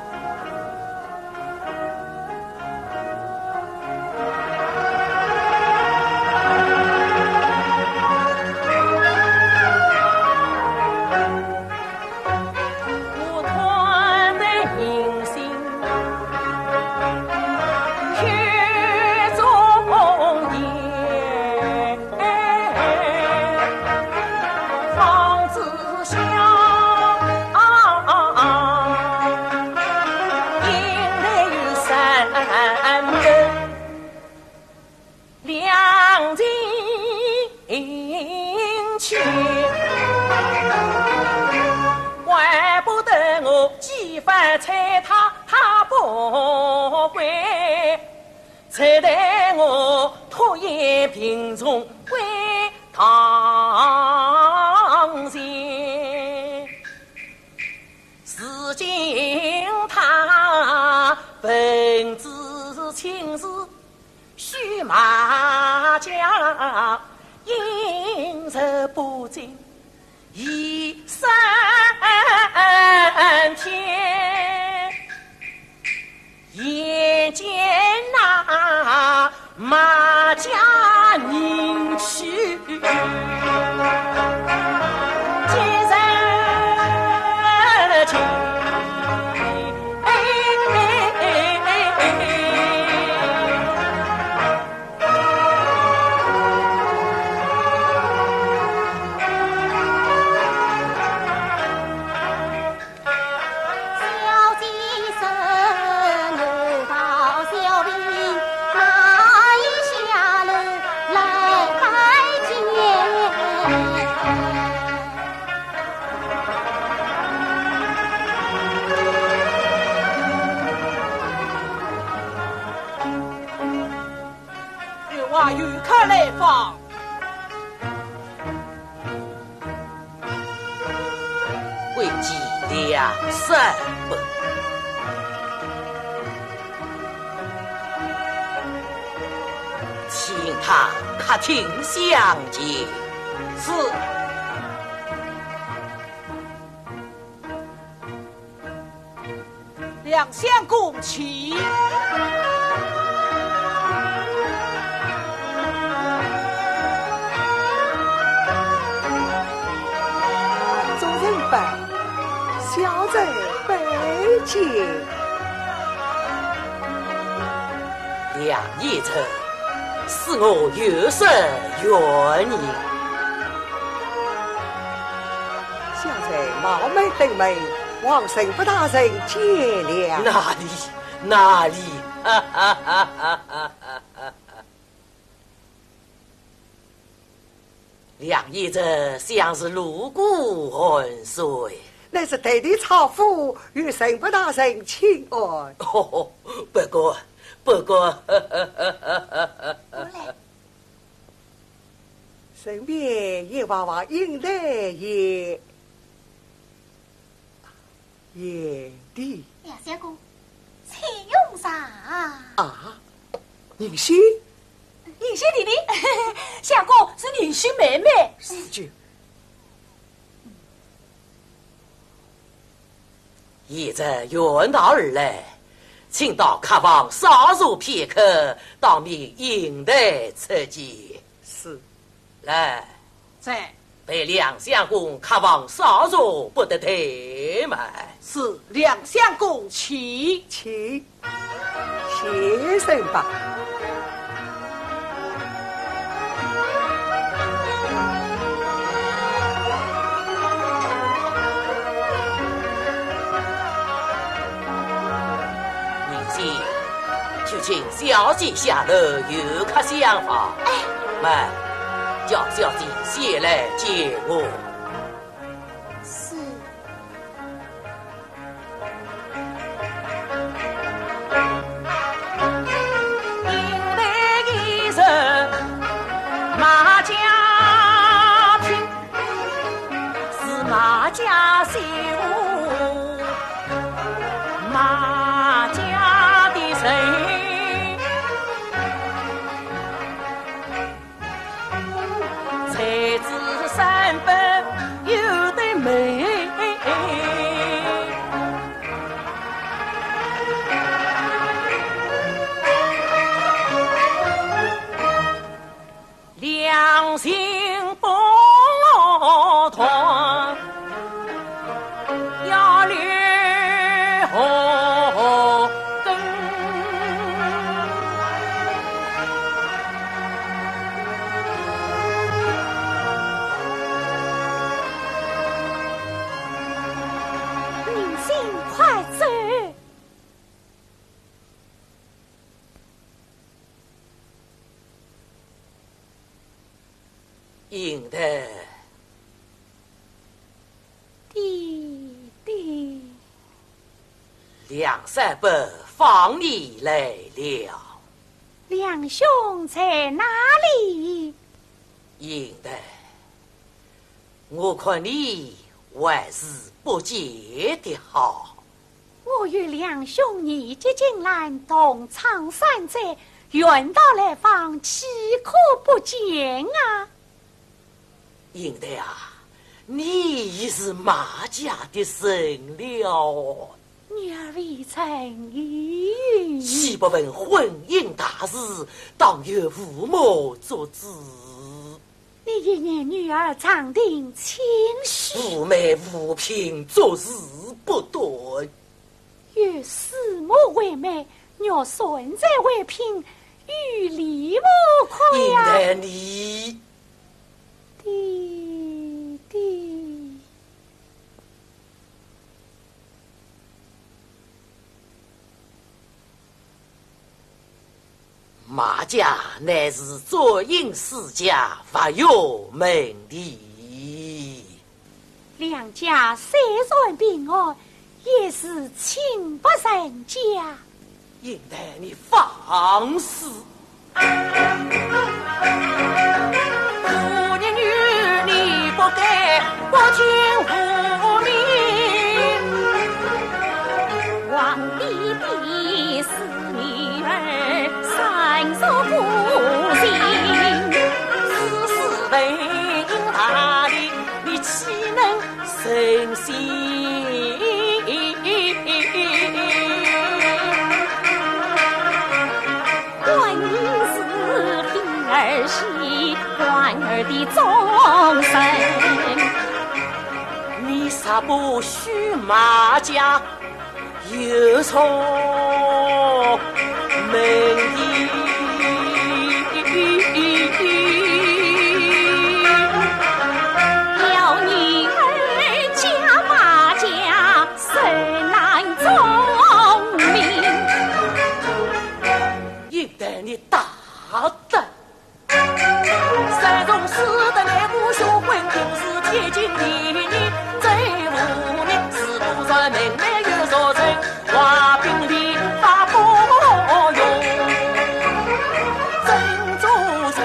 猜他不归，才待我拖延贫穷归堂前。如今他分知亲事，须马家应酬不尽，已3天，眼见那马家人去，今日情。梁山伯。请他客厅相见。是。两相共齐。众人拜，小贼拜见。梁义成，是我有生冤孽。小贼冒昧登门，望神父大人见谅。哪里？梁义成像是路过洪水，乃是代理朝夫与神父大人请安。哦，不过，身边也娃娃迎来也的。梁相公，请用上。啊，宁熙弟弟，相公是宁熙妹妹。是就。义成远道而来，请到客房稍坐片刻，当面迎待出见。是。来，在。被梁相公客房稍坐，不得怠慢。是两相共齐。谢神吧。就请小姐下楼有客相访。慢，叫小姐先来接我。是。迎来一人马家聘，是马家媳妇，马家的人。三分有对美，良心不团，要留后根。快走！应的弟弟，梁山伯放你来了。梁兄在哪里？应的，我看你还是不见得好。我与梁兄你结金兰同苍山寨，远道来访，岂可不见啊？应的啊，你已是马家的神了。女儿未曾意孕，岂不问婚姻大事，当由父母做主。你一念女儿长定亲事，父妹无凭，做事不对。与师母为媒，若孙在为聘，与理无亏呀。应得你弟弟，马家乃是左营世家，乏有门第。梁家虽然平安，也是亲不人家。应得你放肆！妇女女，你不该不听父命。神仙，观音是平儿媳，官儿的终身。你啥不许马家有错门的？了女儿家马家，谁难聪明？应得你大胆！三中四的内部学问就是贴近你，最无名是不说明没有所成，话兵理法不用真做人。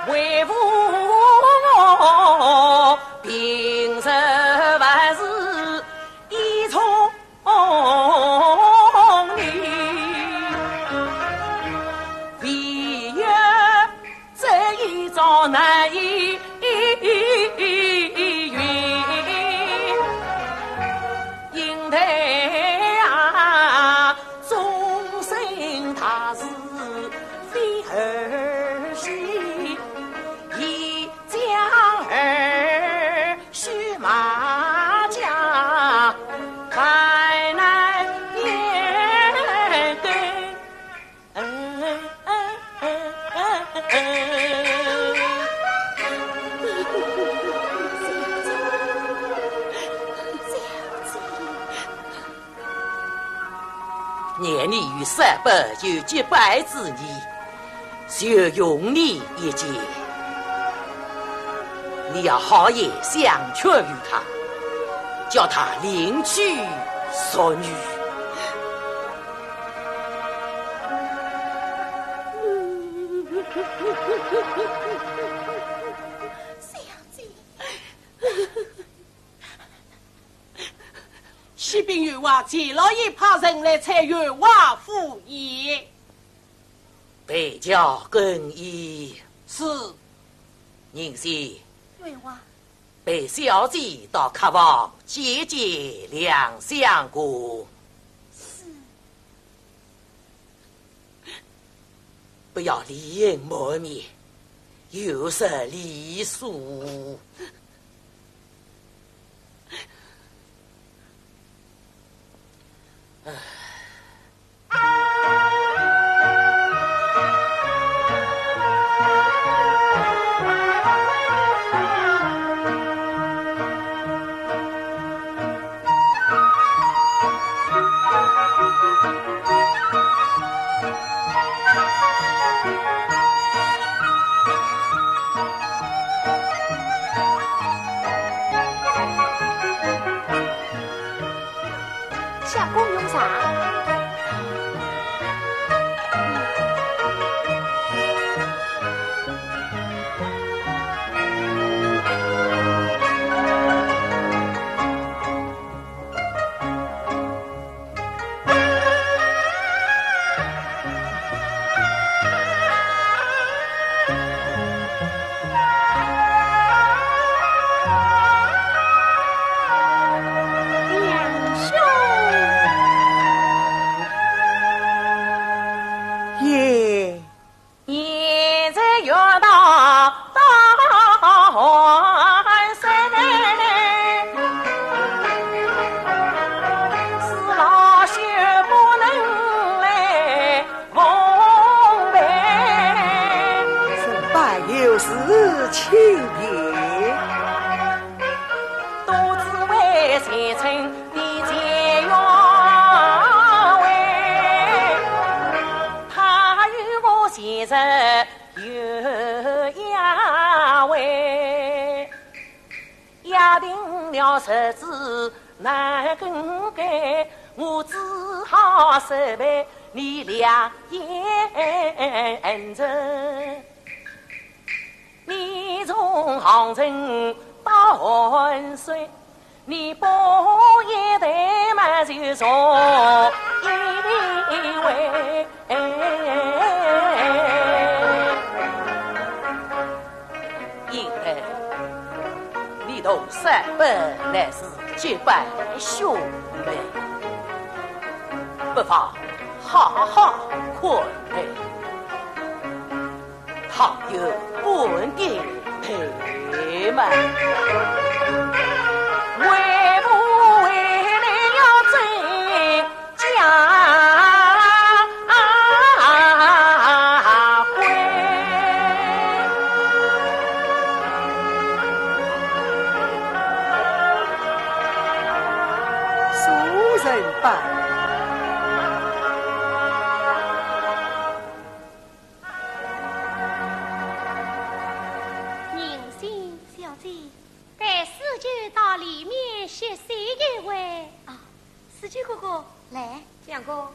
为父平生万事一从你，唯有这一招难以圆。应台啊，终身他是非儿媳，一将儿须马家，还难面对。年你与300有结拜之年，就用你一结。你要好言相劝于他，叫他领取所女。西边员外前老爷派人来采员外赴宴，北郊更衣是宁些员外，被小姐到客房接见两相公，是不要离隐抹面，有失礼数。相公用啥？日子难更改，我只好设备你两眼睁，你从杭州到浑水，你包一袋嘛就送一位。应该你同三本乃是结拜兄妹，不妨好好宽待，倘有本地陪伴，为不为你要真家规？俗人办。司机哥哥，来，讲个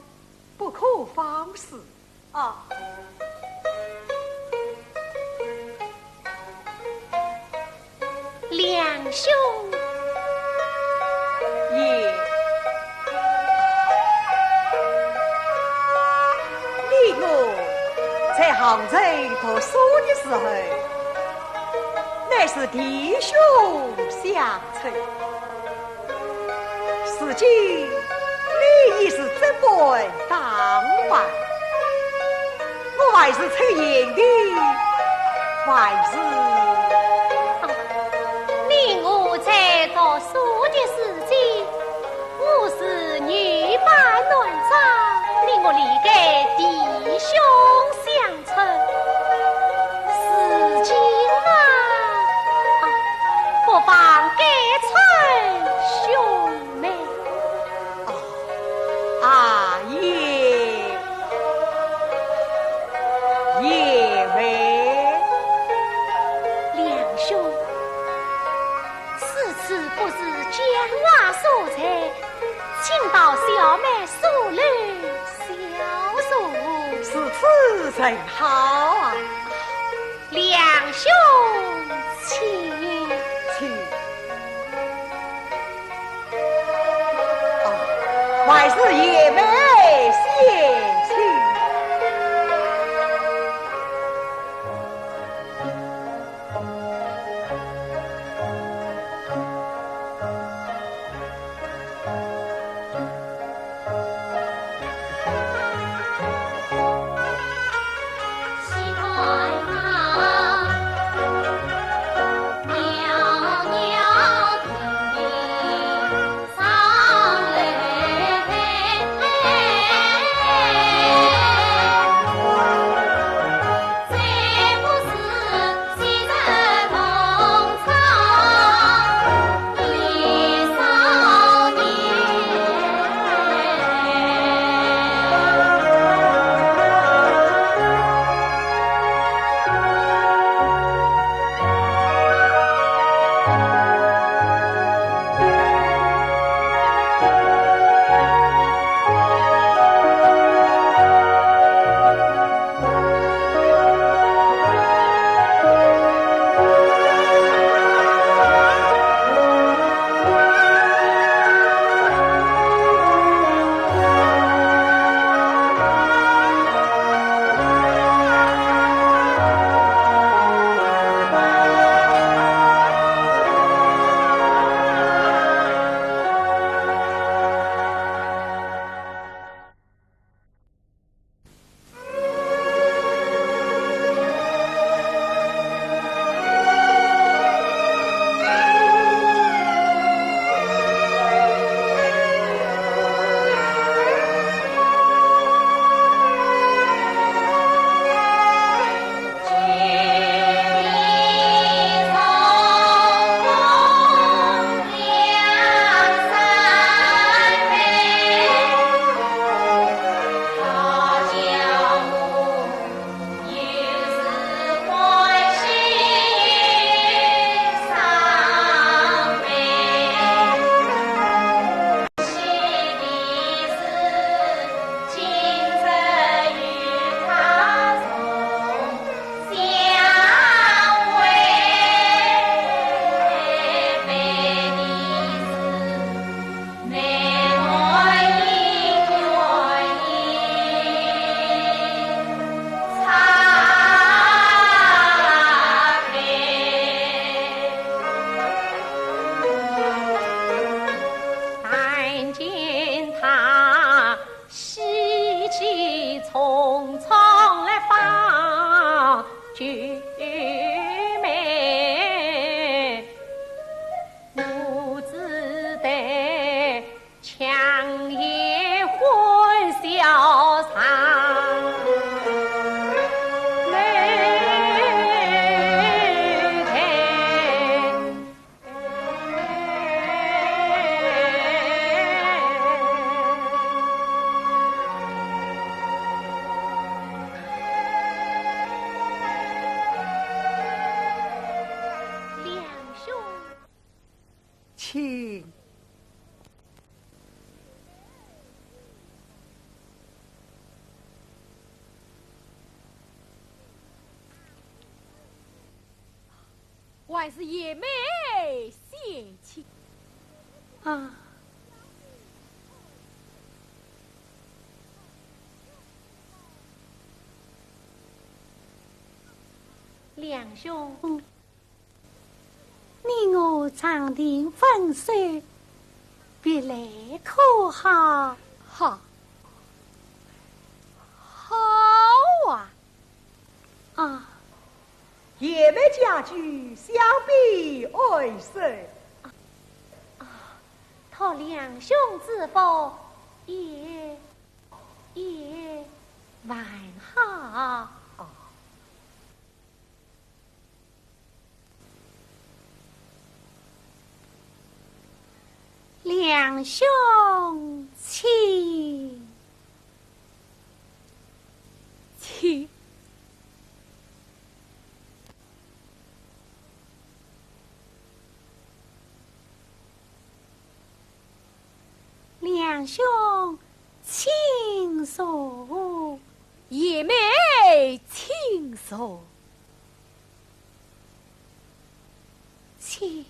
不可放肆。哦。两兄爷，你我在杭州读书的时候，乃是弟兄相称。如今你已是这辈当晚，我还是出言的，还是你我在读书的时间，我是女扮男装，你我离个弟兄相称。如今不妨改称兄妹。啊爷为两兄，此次不是讲话所在，请到小妹所里小坐。是此真好啊！两兄请。还是爷妹先请。娘娘听命上来。还是爷妹嫌弃啊。两兄，你我长亭分手，别来可好？好，好啊！啊，爷们家居相比为谁？托两兄之福，也完好。两兄请。两兄请坐，爷妹请坐。请。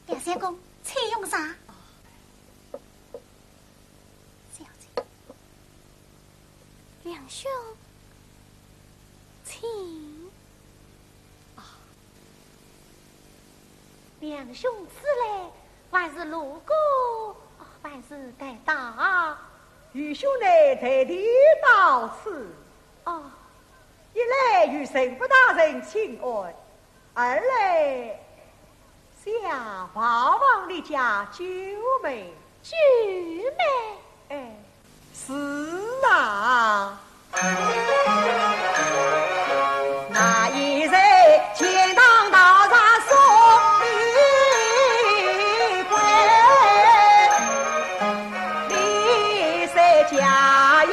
梁相公，请用啥？小姐，两兄，请。两兄此来，还是路过，还是该到？与兄弟特地到此。一来与神父大人请安，二来想望望你家九妹。九妹？是啊。那一日前当道上送礼归，李氏家有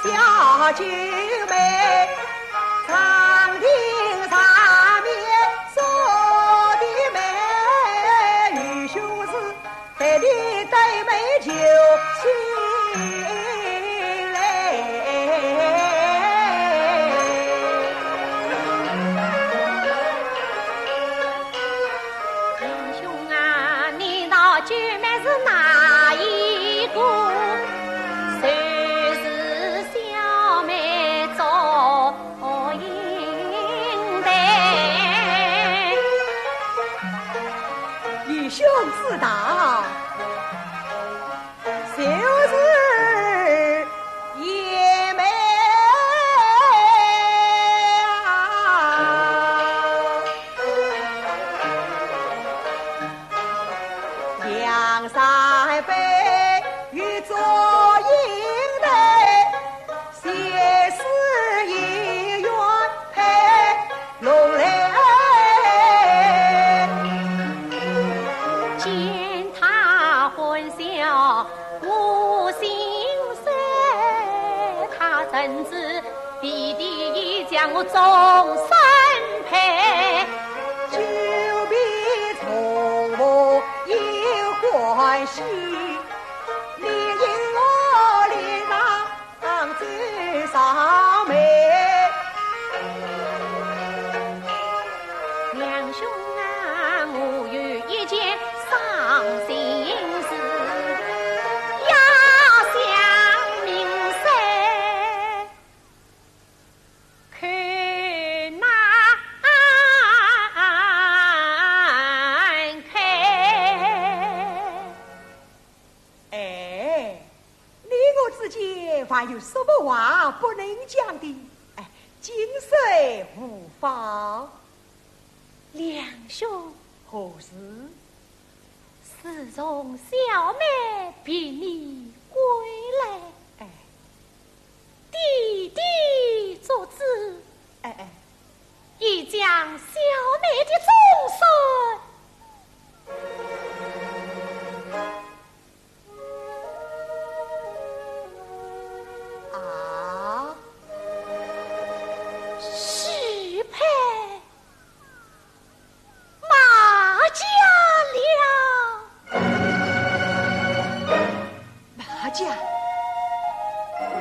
小九妹，长亭上面说的媒，与兄是带的对妹就亲兄自大，就是爷妹梁山伯与祝英台，写诗一愿配龙来。无心酸，他怎知弟弟已将我终身配？久别重逢有欢喜，你因我脸上最伤眉。两兄啊，我有一件伤心事。还有什么话不能讲的？今世无妨。两兄，何事？自从小妹比你归来，弟弟做主，已将小妹的终身。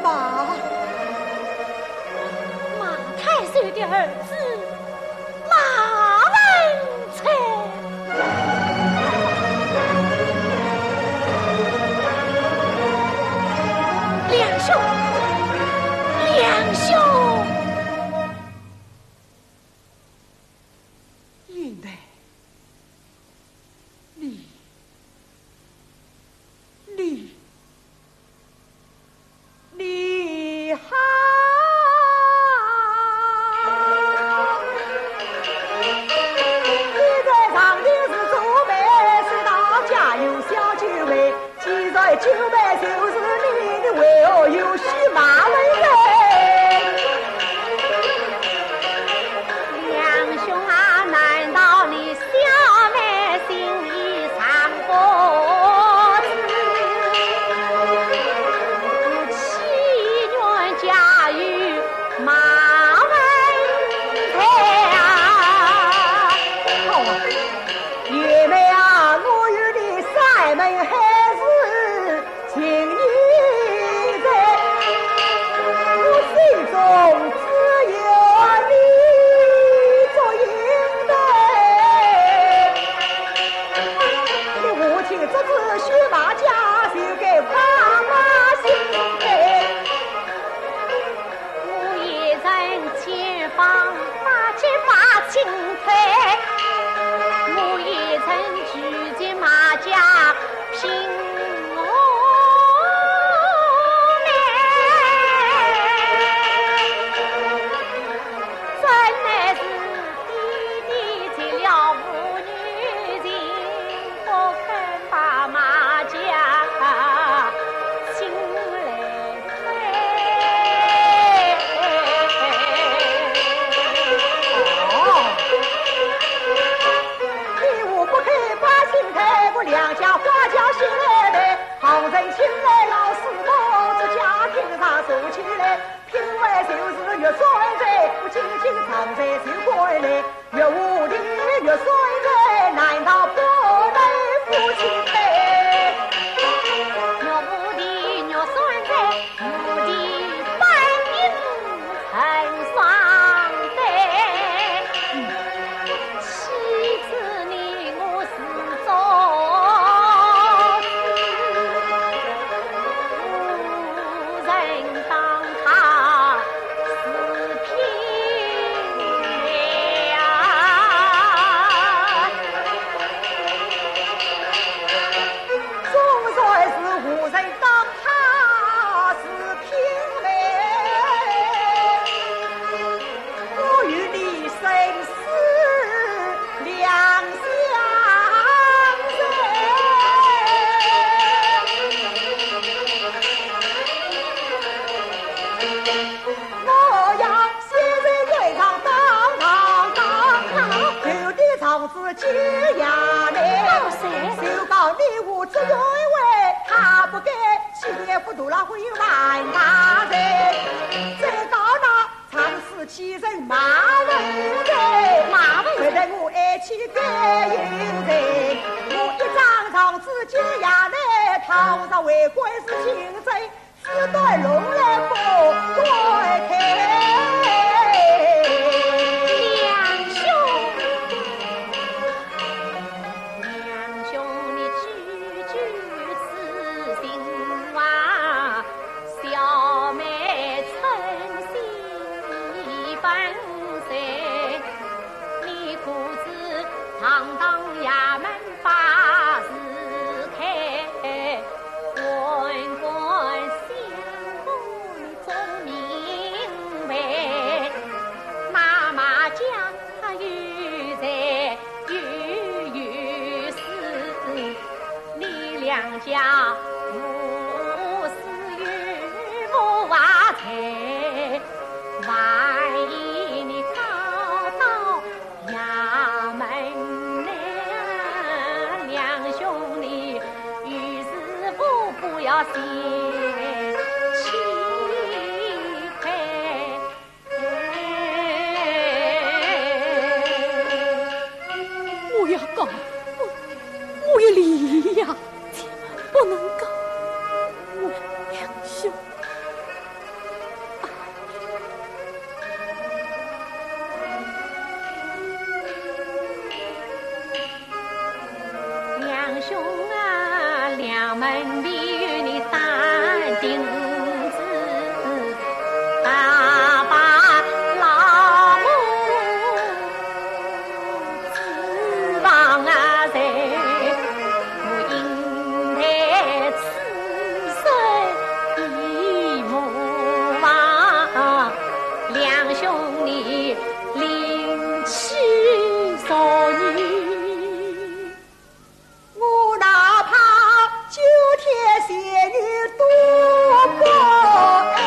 马太守的儿子马文才。两兄，应该你好，你在场的是祖辈，是大家有小酒杯，既在酒杯就是你的，为何有许马文人？两兄啊，难道你小妹心里藏过？我也曾举荐马家平安真乃是弟弟结了母女情，不肯把马家请来两家花轿新来的，旁人请来老师傅，这家庭上走起来，品味就是越衰在，不仅仅常在就过来，越无理越衰在，难道不能夫妻配？越无理越衰在，无理半阴成双对，妻子你我始终。解压嘞，就告你我只认为他不给，欺负多了会玩他人。再告那常是欺人马文人，觉得我爱妻给有人，我一张场子解压嘞，堂上为官是清贼，只对龙来不对开。堂当衙门把事开，官官相公你总明白，那马家有财有势，你两家无事与不发财，万一你告到衙门不要嫌弃亏，我要告，我要离呀，不能告。我两兄，你领取少女，我哪怕九天仙女多过哎。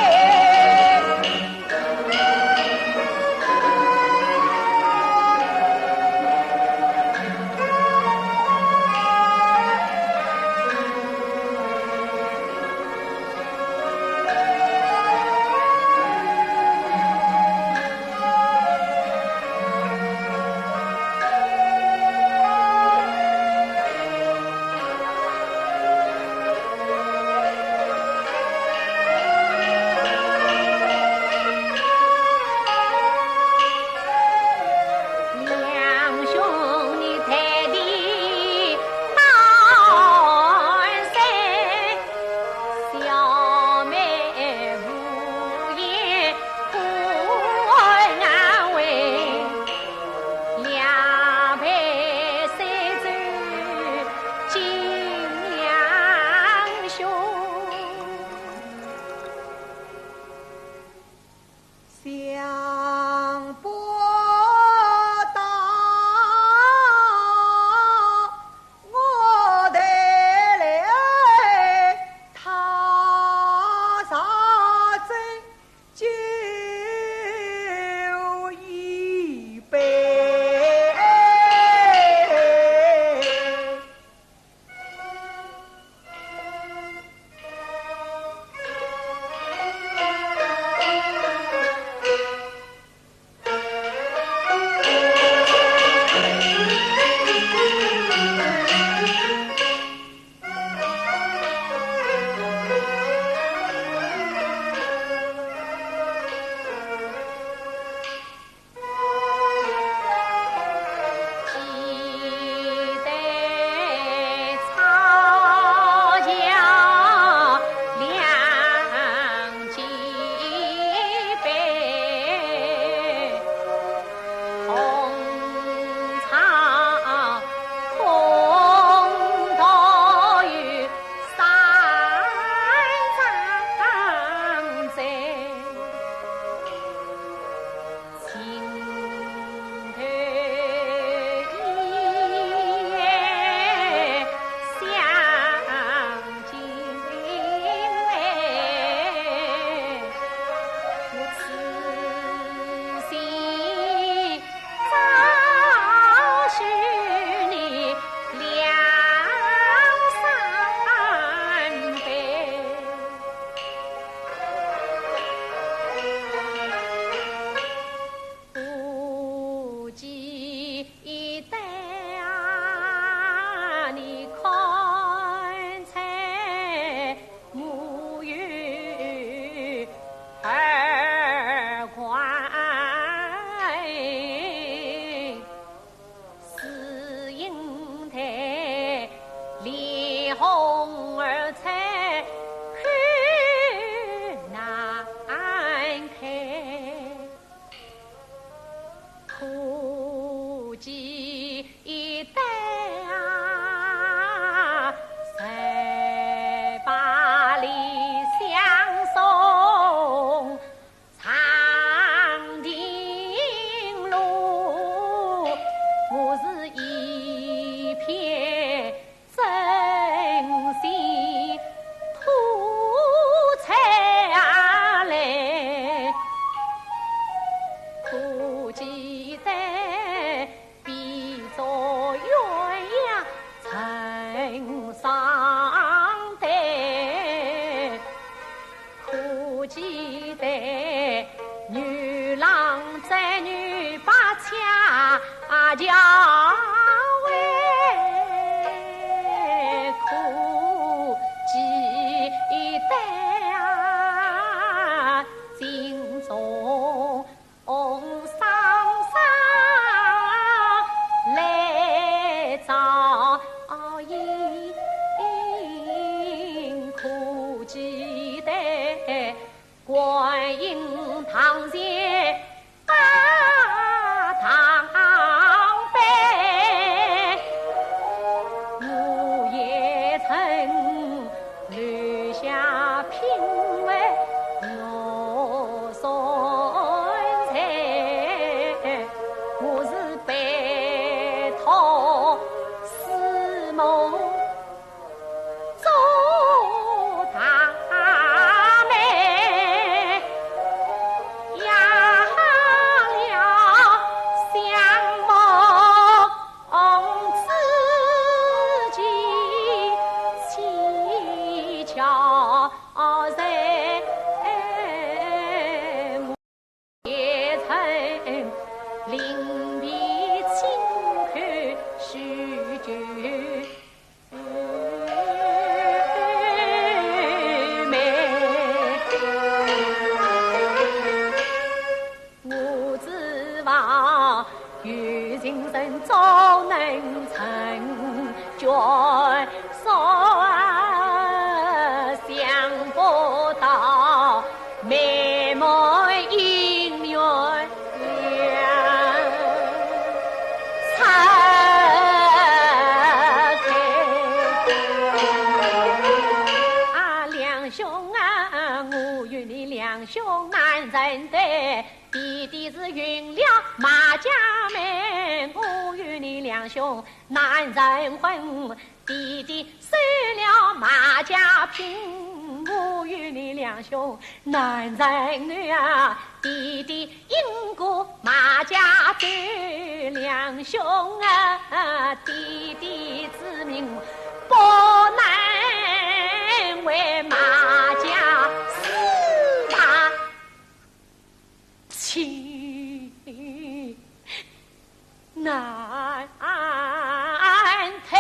下。下品味我孙才，看不见，只有一杯，怎奈何苦尽一杯，酸败梨香松，残亭路，我是一片真心土才来。苦尽的女郎在女把掐，家为苦尽的临别轻看许久美，我指望有情人早能成眷，想不到美满姻缘拆开。啊，两兄啊，我与你两兄难认得，弟弟是云了马家门，我与你两兄难人婚，弟弟收了马家聘，我与你两兄难人女啊，弟弟因过马家走，两兄啊，弟弟之命不能为马家四大亲难退。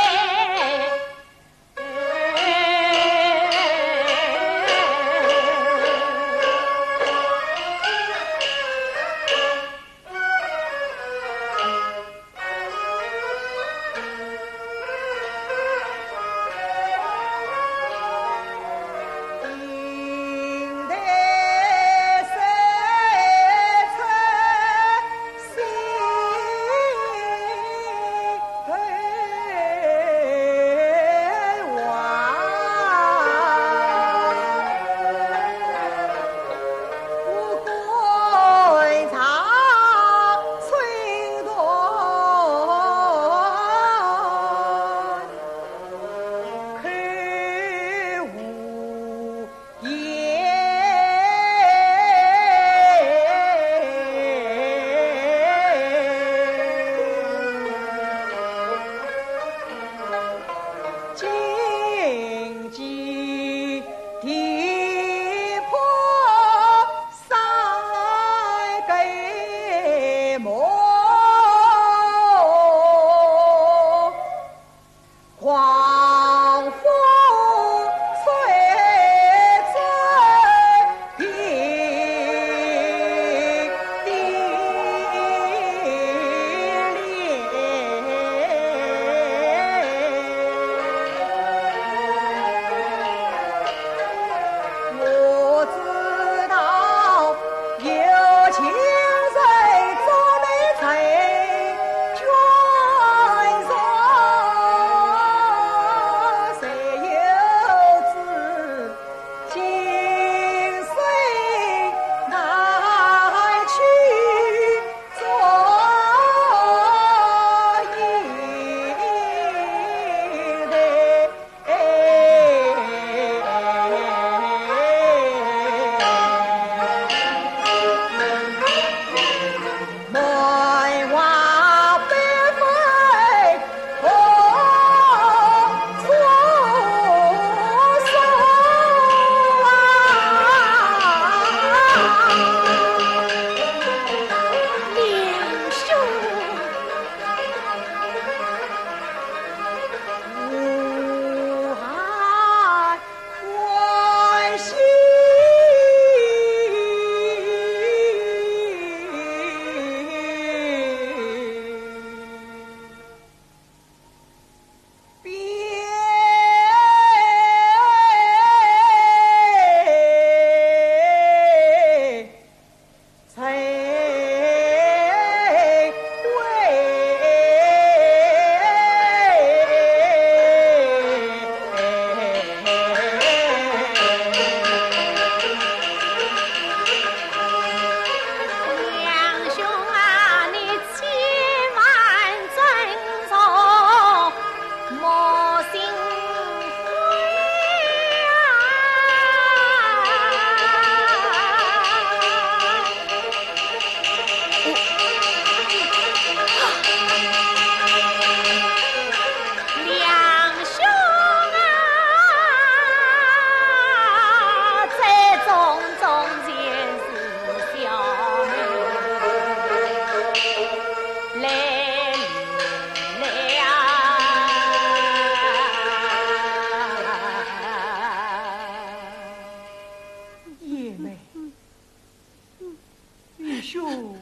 兄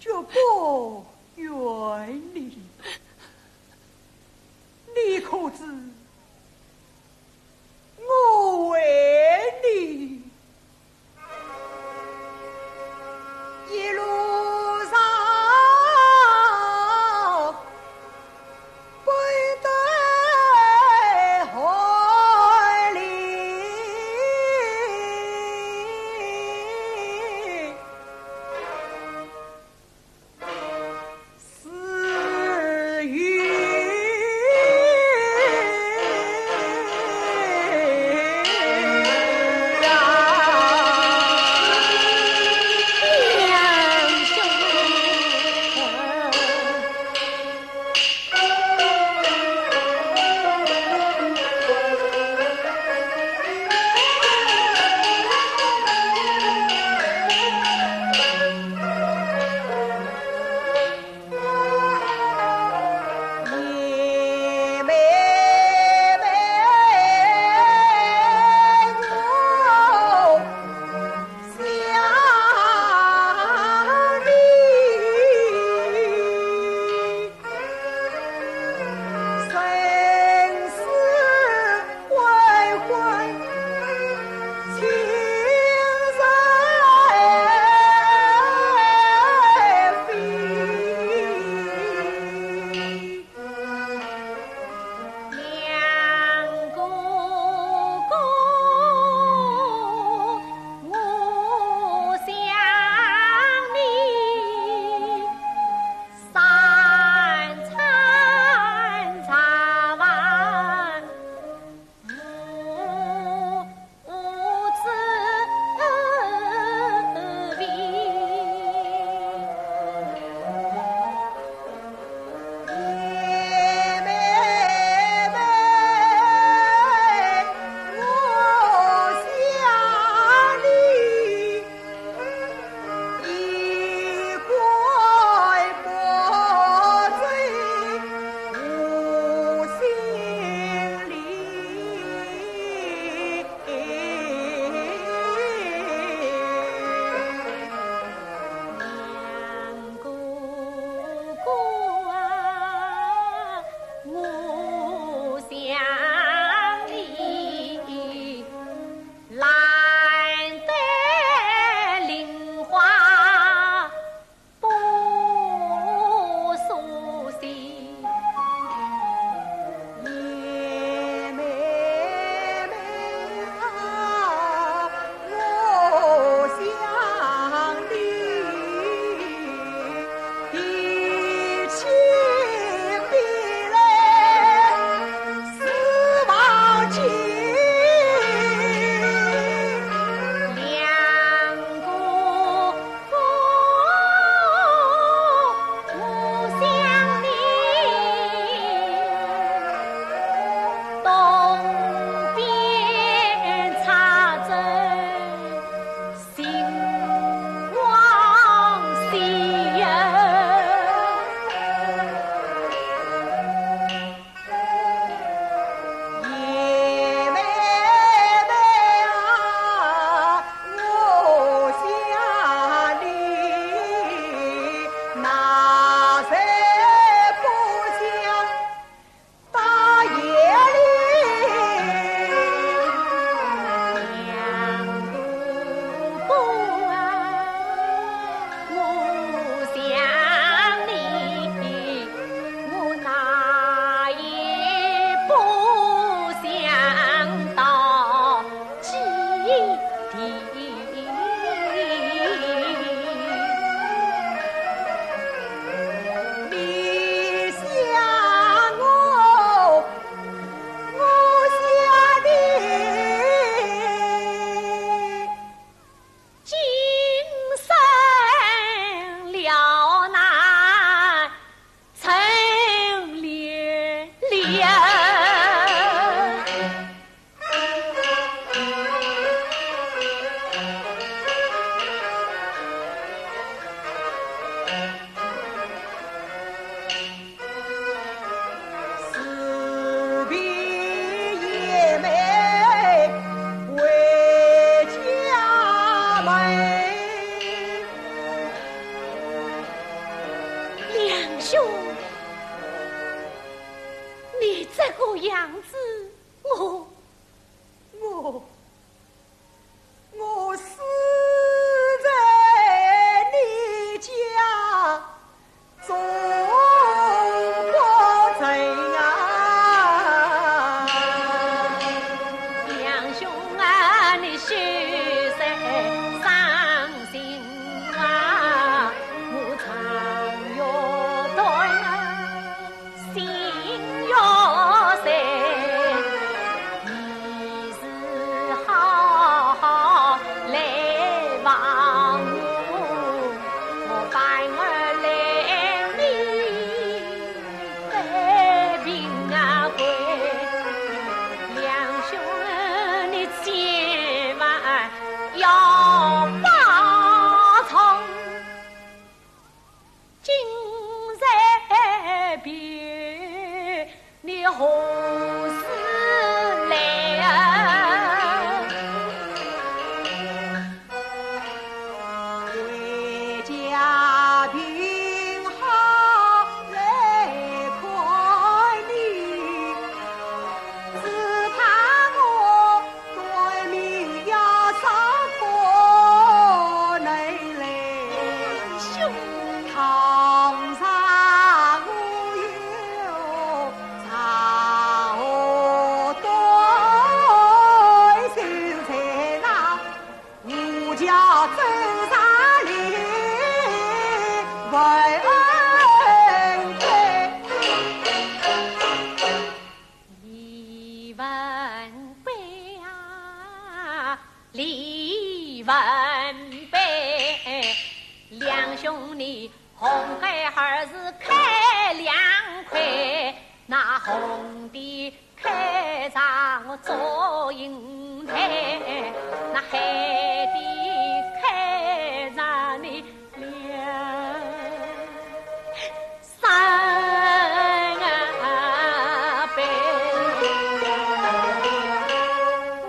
绝不远离，你可知我为你一路上背对海里，死于家走上里问辈，李文辈啊，李文辈，两兄弟红孩儿是开两块，那红的开上做银台，那黑的开上你两三倍。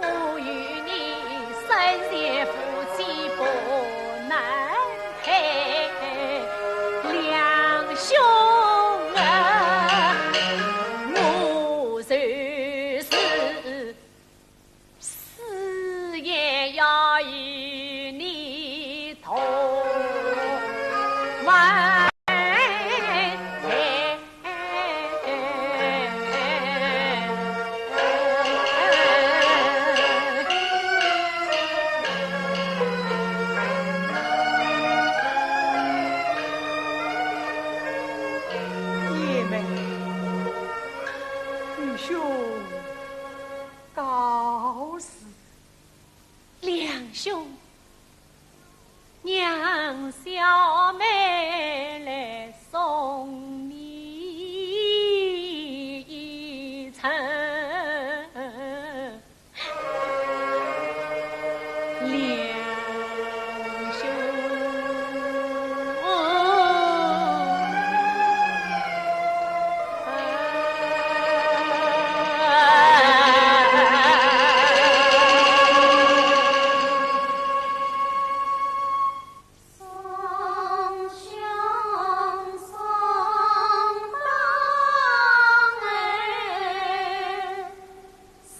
我与你生前夫妻不能配，两兄啊，我就是死也要与你同完。爷们，愚兄告辞。两兄，娘小妹来送你一程。两兄，送兄送当哎，四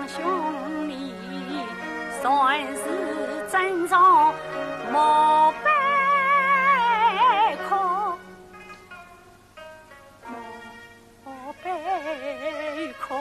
兄你算是珍重莫悲哭，莫悲哭。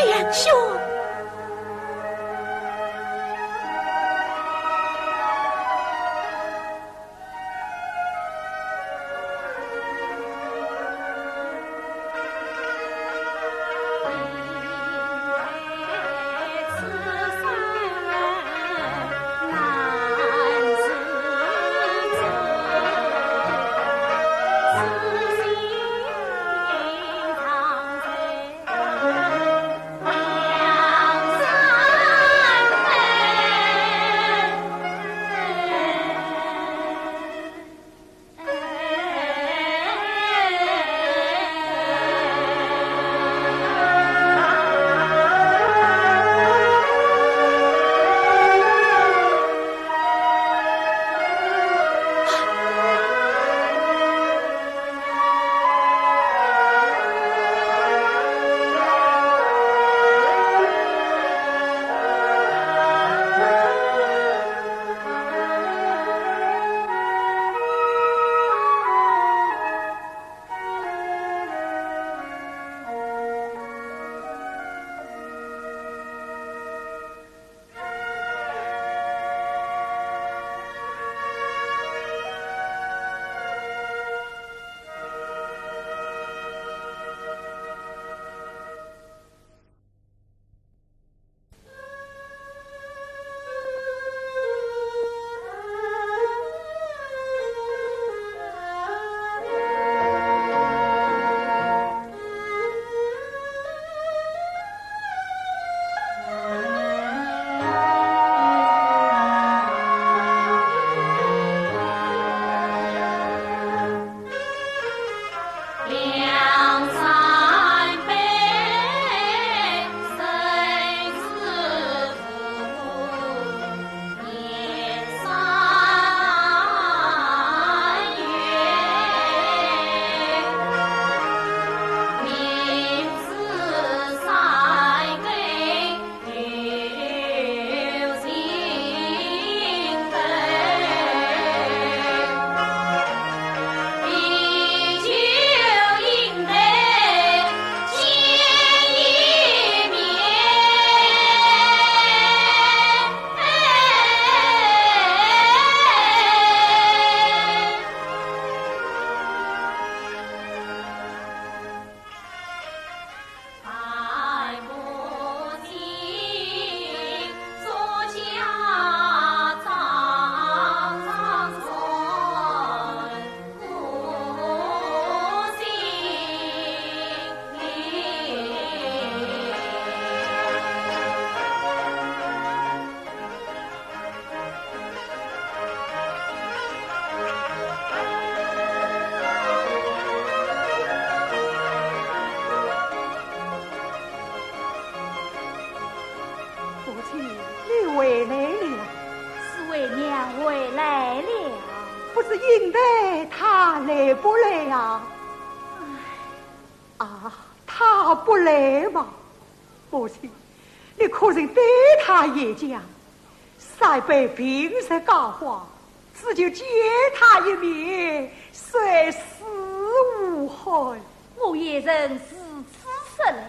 两兄，回来了，是为娘回来了，不是因为他来不来呀？啊，他不来嘛，母亲，你可曾对他也讲，再被平日教化，只就见他一面，虽死无憾。我也认是此事嘞。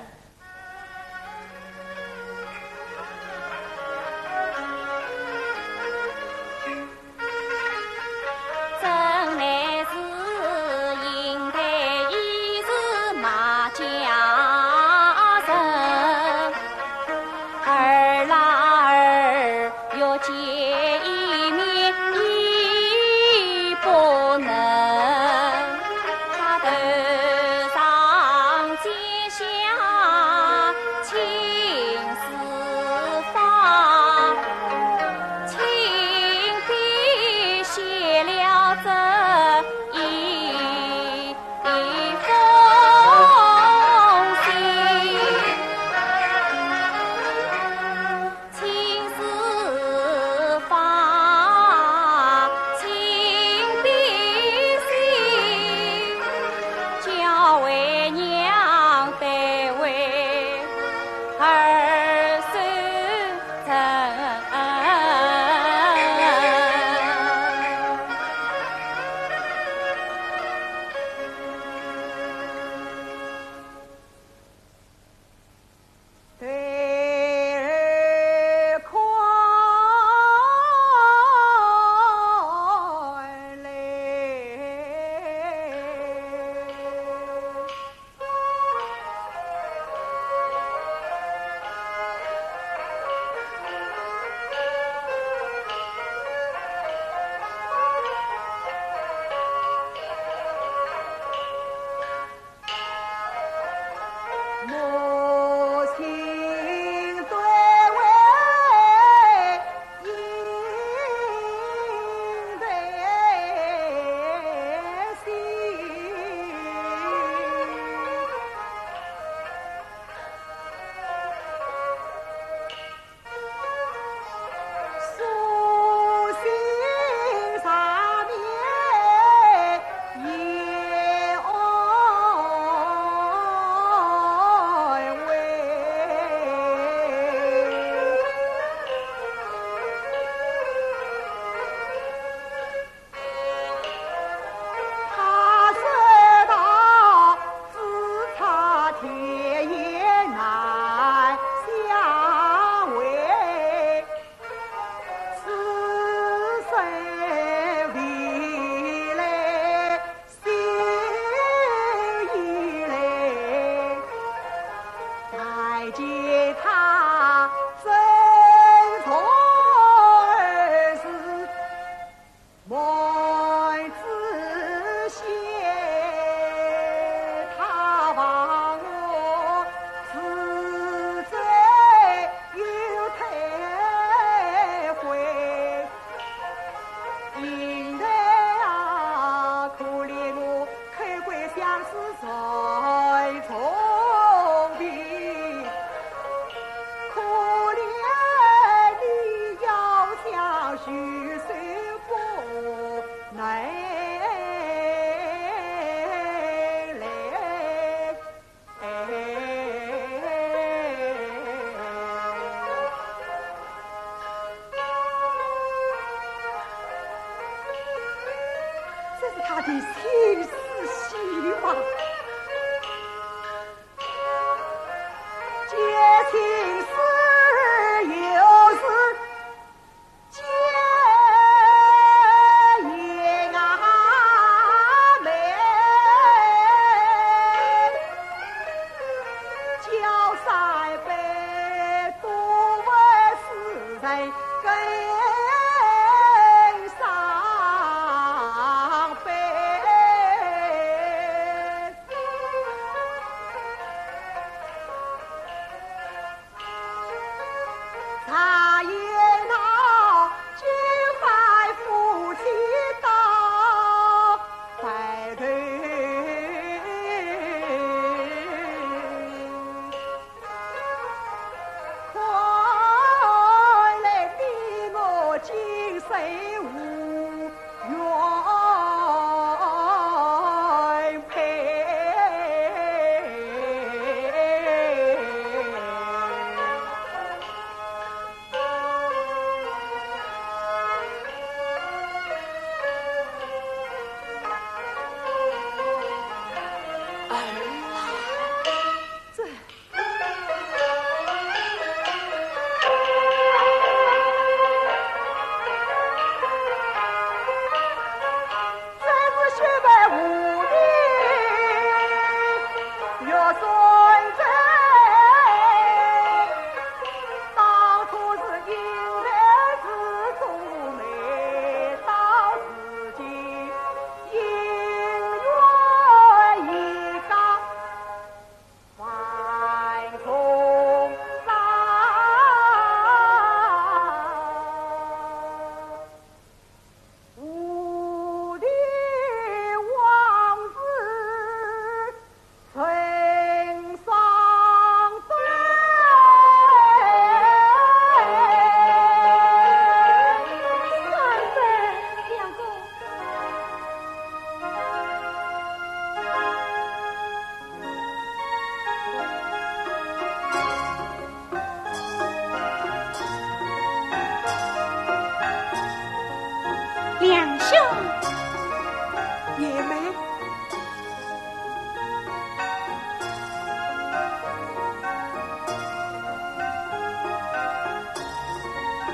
跟上辈。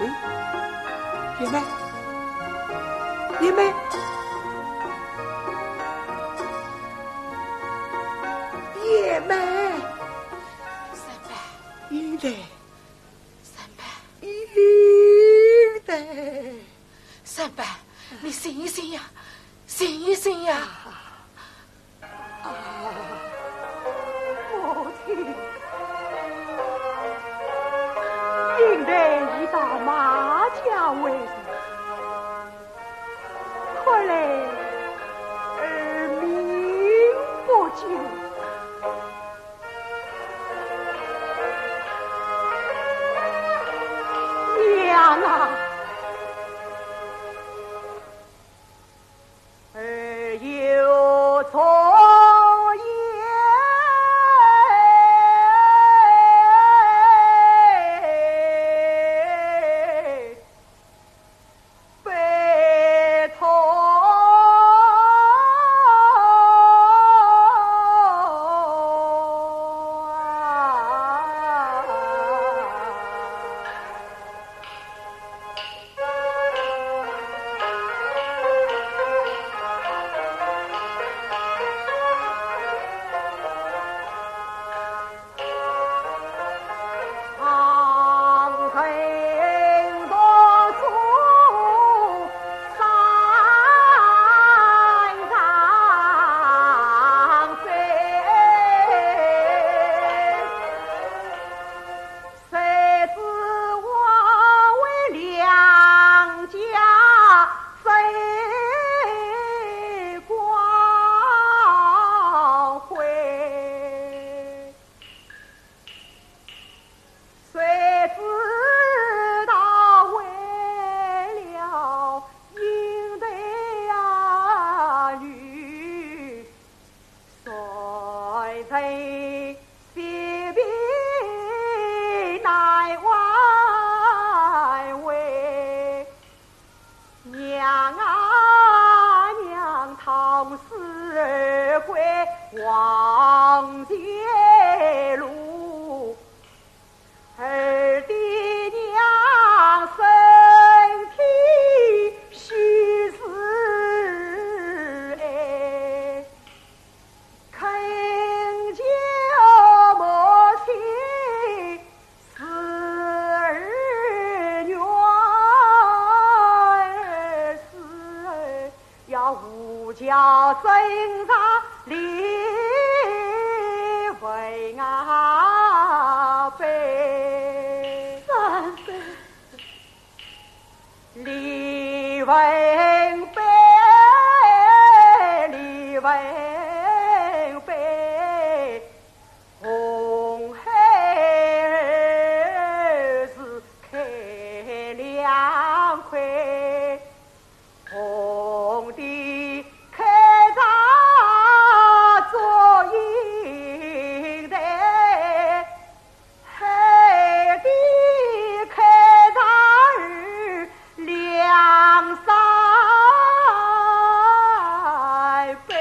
爷们，爷们，爷们，三伯，应得，三伯，应得，三伯，你醒一醒呀，醒一醒呀！母亲，应得已到马家为止，看来儿命不久。娘啊，儿有从望街路，儿的娘身体虚实哎，恳求母亲是儿女儿是要无家珍藏里为阿背，三辈李文背，李文背，红孩儿子开两块，红的开闸做银台，黑的开闸儿两三倍。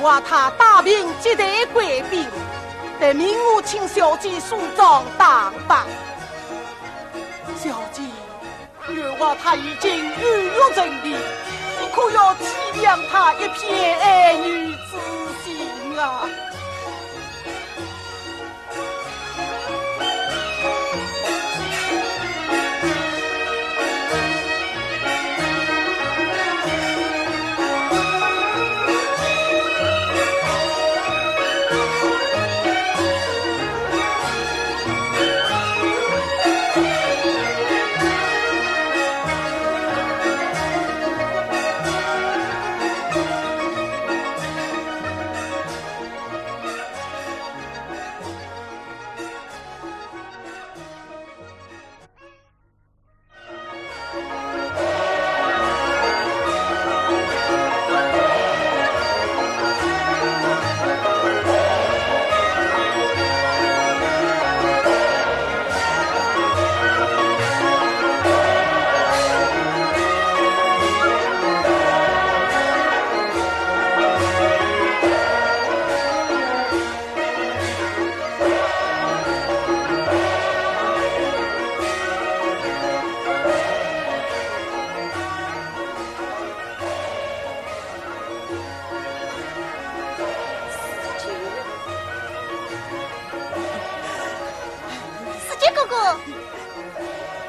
话他大明接待贵宾，得命我请小姐梳妆打扮。小姐，原话他已经预约成立，你可要体谅他一片爱女之心啊！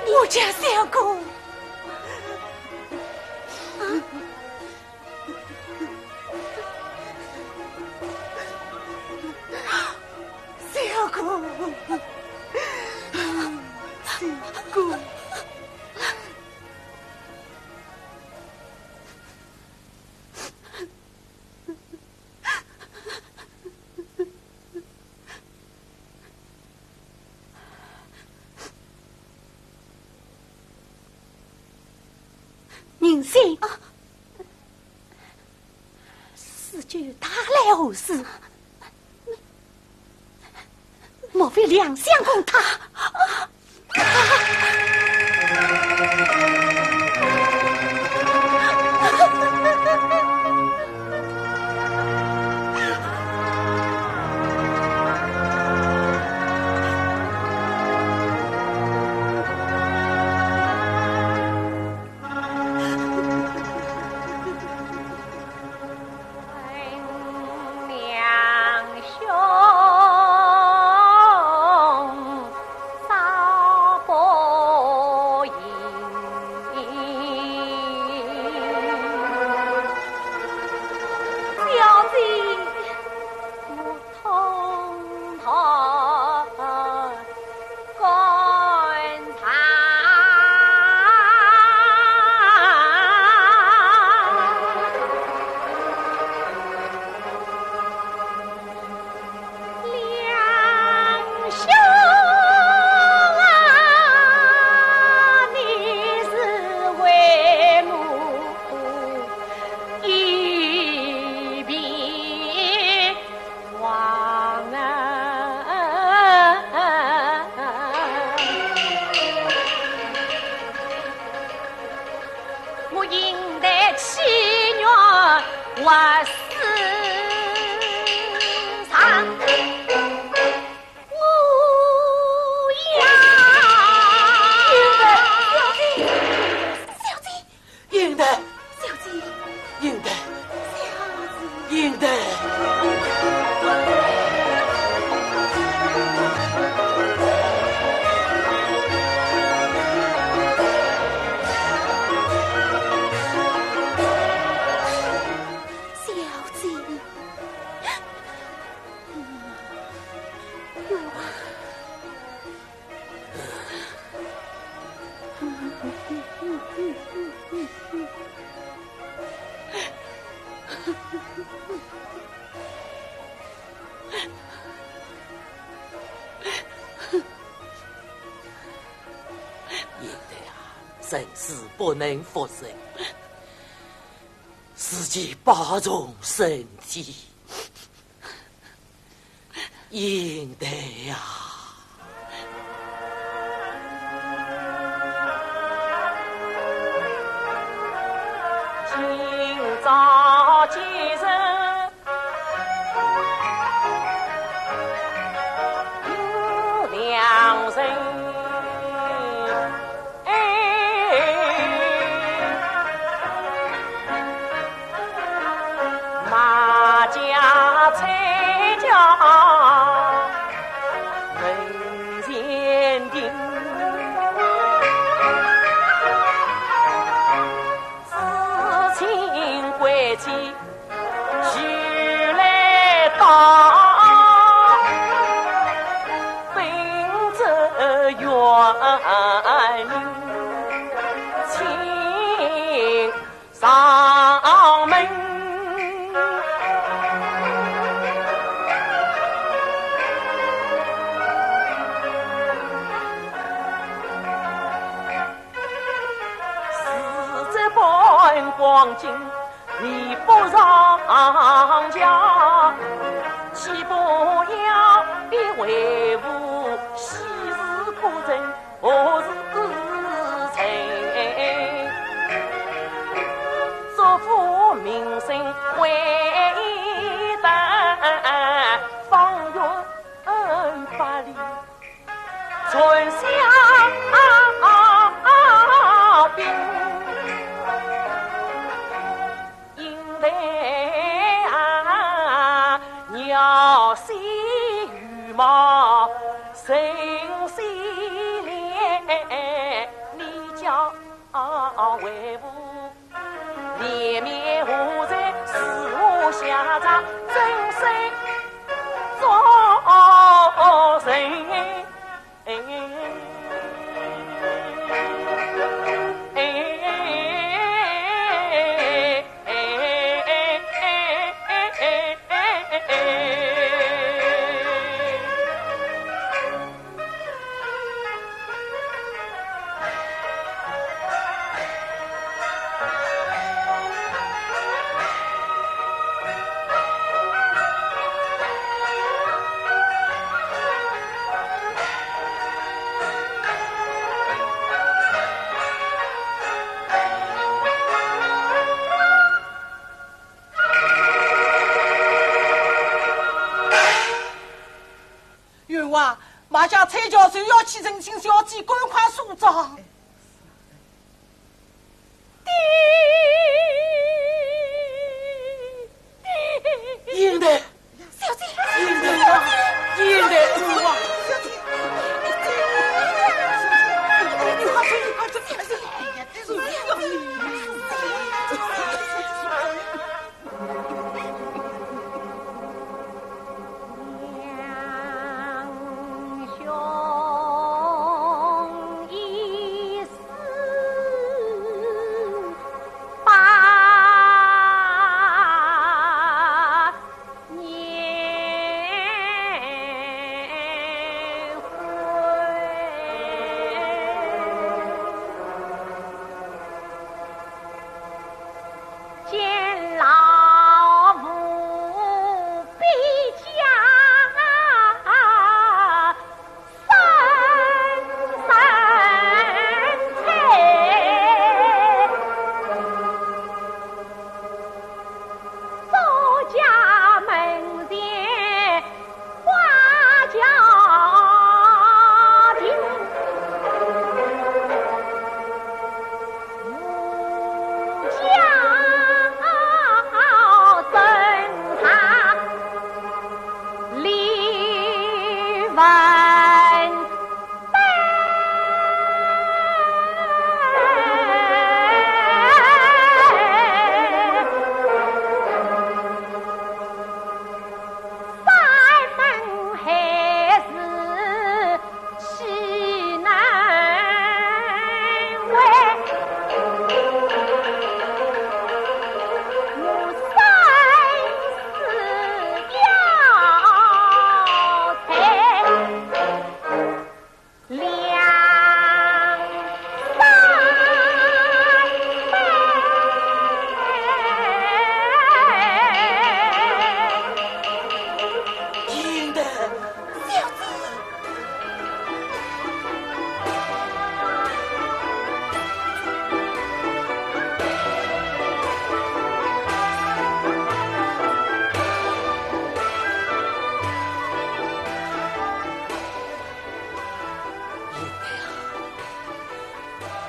我家小姑，小姑，小姑，宁信，四舅他来何事？莫非两相公他？生死不能复生，自己保重身体，应得呀。今朝今日来去，徐来到。远请上门，死这般光景，你不上家，岂不要必为父喜事故人？何是情？祝福民生为等，方圆百里春香槟，应来鸟戏羽毛神仙你叫为父连绵无在，使我下场真心做人。马下蔡教授要去人情小姐，赶快梳妆。应的，小姐，应的呀，应的，哇！小姐，你快走，你快走，小姐，哎呀，这是要你。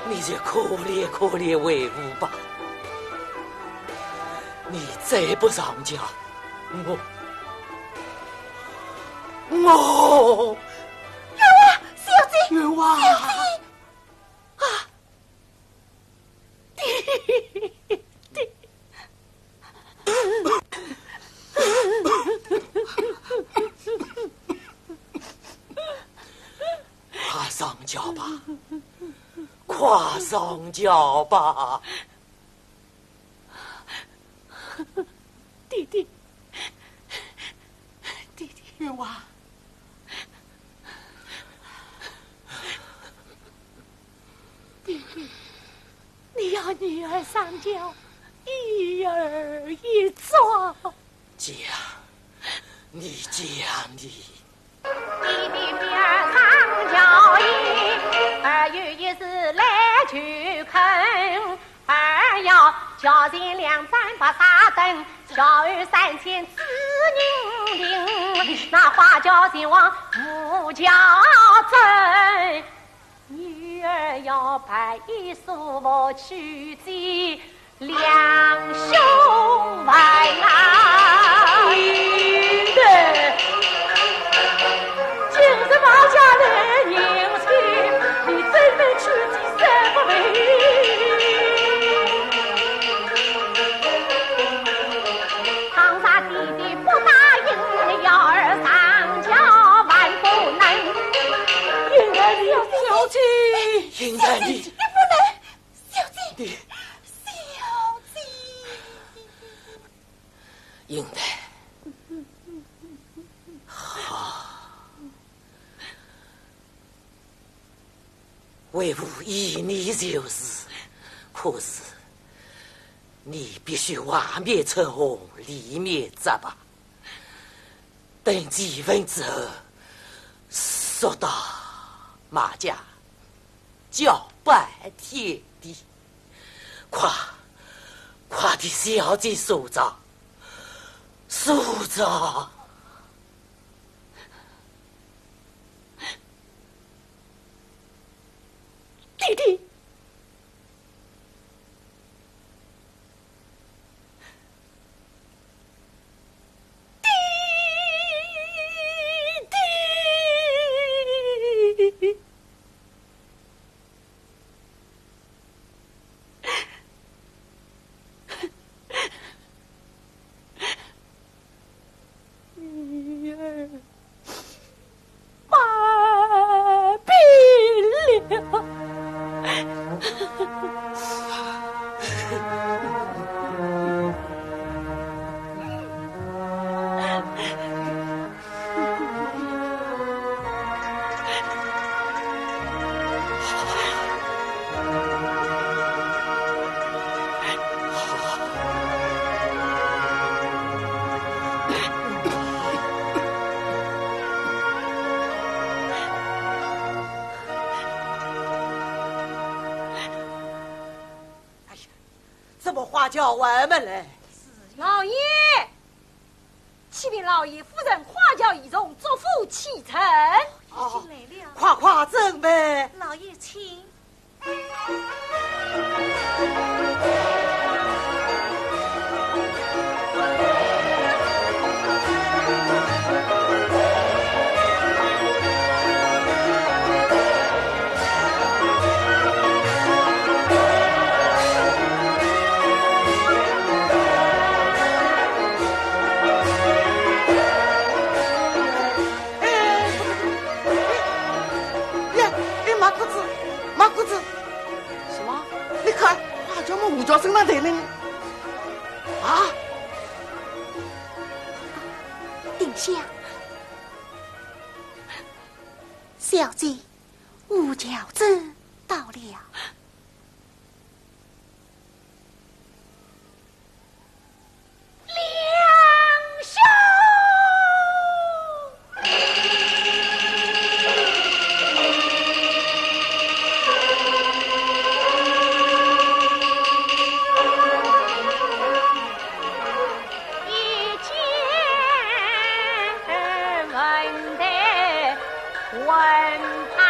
你就可怜可怜为父吧，你再不上家，我冤枉，小姐，冤枉，小姐啊！上轿吧。弟弟，月娃，弟弟，你要女儿上轿，一儿一状。讲，你讲你。弟弟明儿上轿衣，二月也是来去坑。儿要叫人两盏把纱灯，叫儿三千子宁宁。那花轿前往不叫真，女儿要摆一束我去见两兄妹啊！对，今日王家来迎亲，你真没去见三不美。小姐，应该你不能，小姐，你小姐，应该好，为父依你就是，可是你必须外面称红，里面责罢。等几分之后，说到马家叫拜天地，快替小姐收账，收账。弟弟，怎么花轿外门来？老爷，启禀老爷，夫人花轿已从祖父启程。已经来了。快准备。老爷请。马姑子，什么？你看，花轿么五角身上头呢？啊！殿下，小姐，五角子到了。问他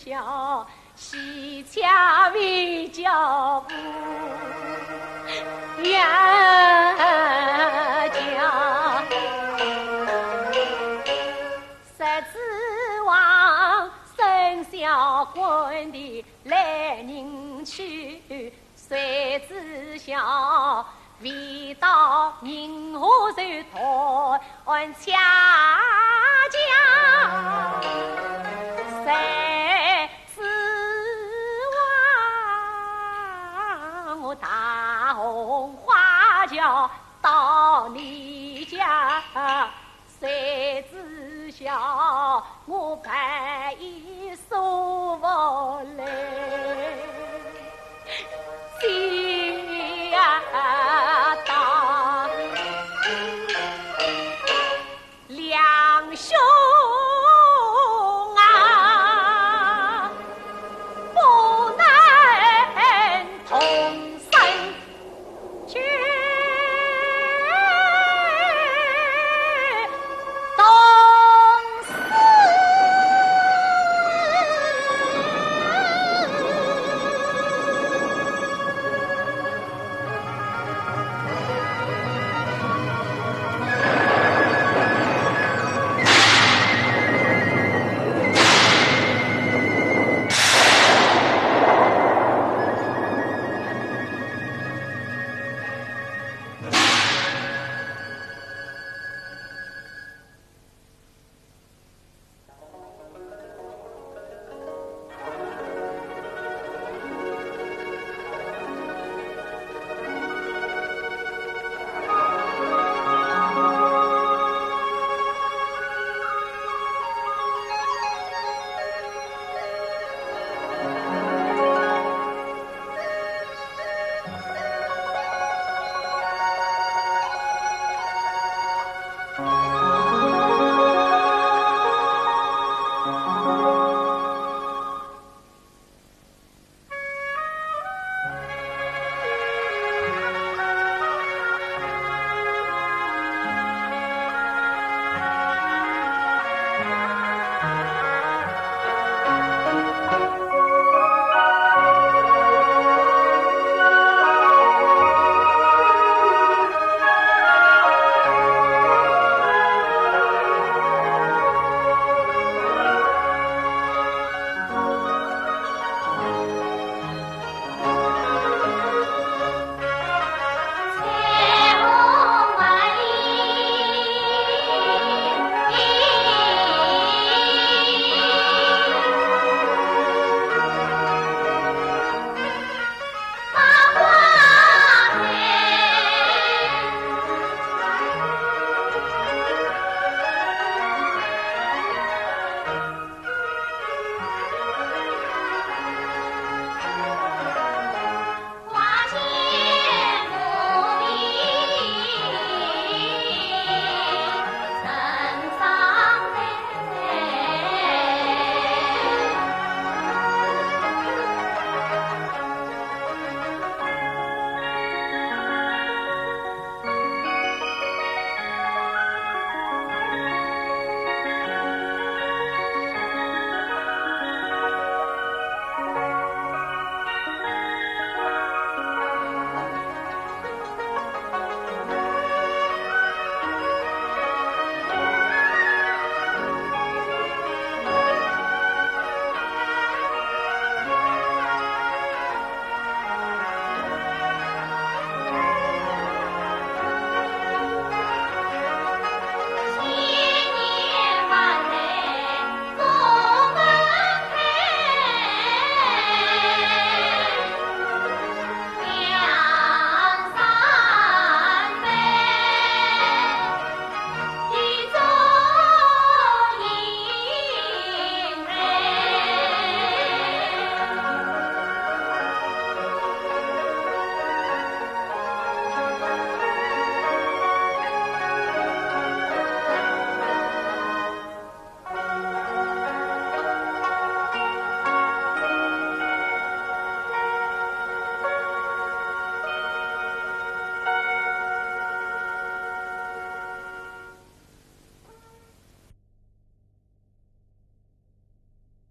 小，西恰为脚步远家，谁指望生小官的来人去？谁知晓未到人河水讨岸恰家？谁指望我大红花轿到你家？谁知晓我白衣收不来？下当两兄啊，不能同生去同死。